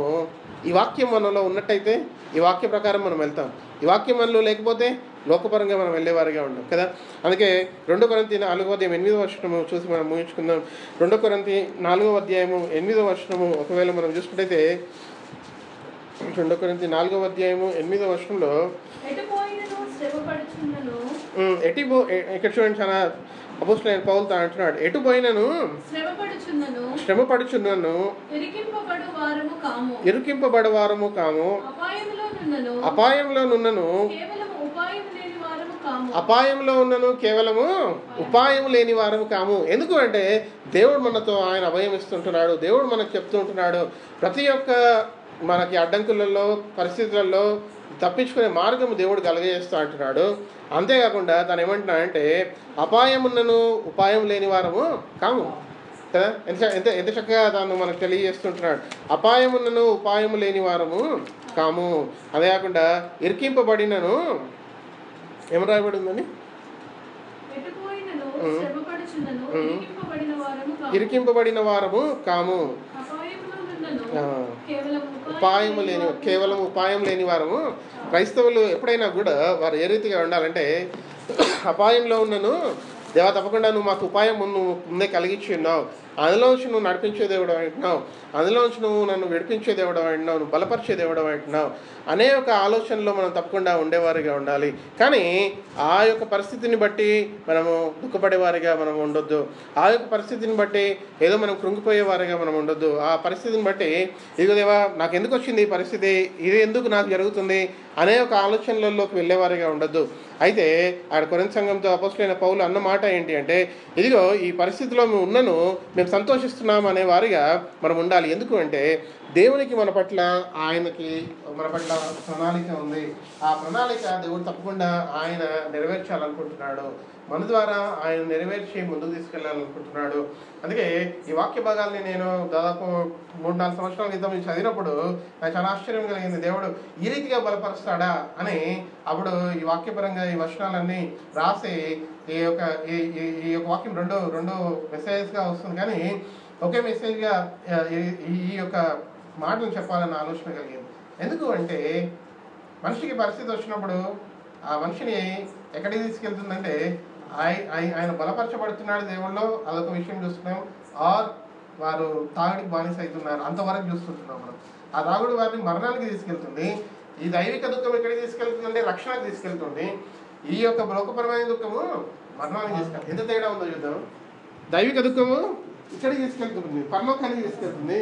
ఈ వాక్యం మనలో ఉన్నట్టయితే ఈ వాక్య ప్రకారం మనం వెళ్తాం. ఈ వాక్యం మనలో లేకపోతే లోకపరంగా మనం వెళ్ళేవారిగా ఉంటాం కదా. అందుకే 2 కొరింథీ 4:8 చూసి మనం ముగించుకుందాం. 2 కొరింథీ 4:8 ఒకవేళ మనం చూసుకుంటైతే 2 కొరింథీ 4:8 ఇక్కడ చూడండి. చాలా అపోస్తలుడైన పౌలు అంటున్నాడు, ఎటు పోయినను శ్రమపడుచున్నను ఇరుకింపబడు వారము కాము, అపాయంలో నున్నను కేవలము ఉపాయం లేని వారము కాము. ఎందుకు అంటే దేవుడు మనతో ఆయన అభయం ఇస్తుంటున్నాడు. దేవుడు మనకు చెప్తుంటున్నాడు. ప్రతి ఒక్క మనకి అడ్డంకులలో పరిస్థితులలో తప్పించుకునే మార్గం దేవుడు కలగజేస్తూ అంటున్నాడు. అంతేకాకుండా తను ఏమంటున్నాడంటే అపాయం ఉన్నను ఉపాయం లేని వారము కాము కదా. ఎంత చక్కగా తాను మనకు తెలియజేస్తుంటున్నాడు. అపాయం ఉన్నను ఉపాయం లేని వారము కాము. అదే కాకుండా ఇరికింపబడినను ఏం రాయబడి ఉందని ఇరికింపబడిన వారము కాము, కేవలం ఉపాయం లేని వారము. క్రైస్తవులు ఎప్పుడైనా కూడా వారు ఏ రీతిగా ఉండాలంటే అపాయంలో ఉన్నను దేవా తప్పకుండా నువ్వు మాకు ఉపాయం ముందే కలిగించి ఉన్నావు, అందులోంచి నువ్వు నడిపించే దేవుడు అంటున్నావు, అందులోంచి నువ్వు నన్ను విడిపించే దేవుడు అంటున్నావు, నువ్వు బలపరిచే దేవుడు అంటున్నావు అనే ఒక ఆలోచనలో మనం తప్పకుండా ఉండేవారిగా ఉండాలి. కానీ ఆ యొక్క పరిస్థితిని బట్టి మనము దుఃఖపడేవారిగా మనం ఉండొద్దు. ఆ యొక్క పరిస్థితిని బట్టి ఏదో మనం కృంగిపోయేవారిగా మనం ఉండొద్దు. ఆ పరిస్థితిని బట్టి ఇదిగో దేవా నాకు ఎందుకు వచ్చింది ఈ పరిస్థితి, ఇది ఎందుకు నాకు జరుగుతుంది అనే ఒక ఆలోచనలలోకి వెళ్ళేవారిగా ఉండొద్దు. అయితే ఆడ కొరింథీ సంఘంతో అపోస్తలుడైన పౌలు అన్న మాట ఏంటి అంటే ఇదిగో ఈ పరిస్థితిలో మేము ఉన్నను, మేము సంతోషిస్తున్నాం అనే వారిగా మనం ఉండాలి. ఎందుకు అంటే దేవునికి మన పట్ల ఆయనకి మన పట్ల ప్రణాళిక ఉంది. ఆ ప్రణాళిక దేవుడు తప్పకుండా ఆయన నెరవేర్చాలనుకుంటున్నాడు. మన ద్వారా ఆయన నెరవేర్చి ముందుకు తీసుకెళ్ళాలనుకుంటున్నాడు. అందుకే ఈ వాక్య భాగాల్ని నేను దాదాపు 3-4 సంవత్సరాల క్రితం చదివినప్పుడు నాకు చాలా ఆశ్చర్యం కలిగింది. దేవుడు ఈ రీతిగా బలపరుస్తాడా అని. అప్పుడు ఈ వాక్యపరంగా ఈ వచనాలన్నీ రాసి ఈ యొక్క ఈ యొక్క వాక్యం రెండు మెసేజెస్గా వస్తుంది, కానీ ఒకే మెసేజ్గా ఈ యొక్క మాటలు చెప్పాలన్న ఆలోచన కలిగింది. ఎందుకు అంటే మనిషికి పరిస్థితి వచ్చినప్పుడు ఆ మనిషిని ఎక్కడికి తీసుకెళ్తుందంటే ఆయన బలపరచబడుతున్నాడు దేవుళ్ళో అదొక విషయం చూస్తున్నాం, ఆర్ వారు తాగుడికి బానిస అవుతున్నారు అంతవరకు చూస్తుంటున్నాం మనం. ఆ తాగుడు వారిని మరణానికి తీసుకెళ్తుంది. ఈ దైవిక దుఃఖం ఎక్కడికి తీసుకెళ్తుందంటే రక్షణకు తీసుకెళ్తుంది. ఈ యొక్క లోకపరమైన దుఃఖము మరణానికి తీసుకెళ్తుంది. ఎంత తేడా ఉందో చూద్దాం. దైవిక దుఃఖము ఇక్కడికి తీసుకెళ్తుంది, పరలోకానికి తీసుకెళ్తుంది.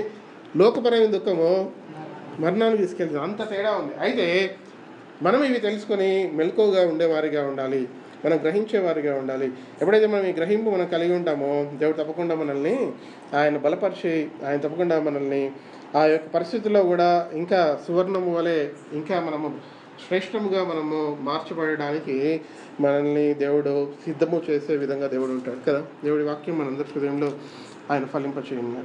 లోకపరమైన దుఃఖము మరణానికి తీసుకెళ్తుంది. అంత తేడా ఉంది. అయితే మనం ఇవి తెలుసుకొని మెలకువగా ఉండేవారిగా ఉండాలి, మనం గ్రహించేవారిగా ఉండాలి. ఎప్పుడైతే మనం ఈ గ్రహింపు మనం కలిగి ఉంటామో దేవుడు తప్పకుండా మనల్ని ఆయన బలపరిచి ఆయన తప్పకుండా మనల్ని ఆ యొక్క పరిస్థితుల్లో కూడా ఇంకా సువర్ణము వలె ఇంకా మనము శ్రేష్టముగా మనము మార్చబడడానికి మనల్ని దేవుడు సిద్ధము చేసే విధంగా దేవుడు ఉంటాడు కదా. దేవుడి వాక్యం మనందరి హృదయంలో ఆయన ఫలింపచేయను.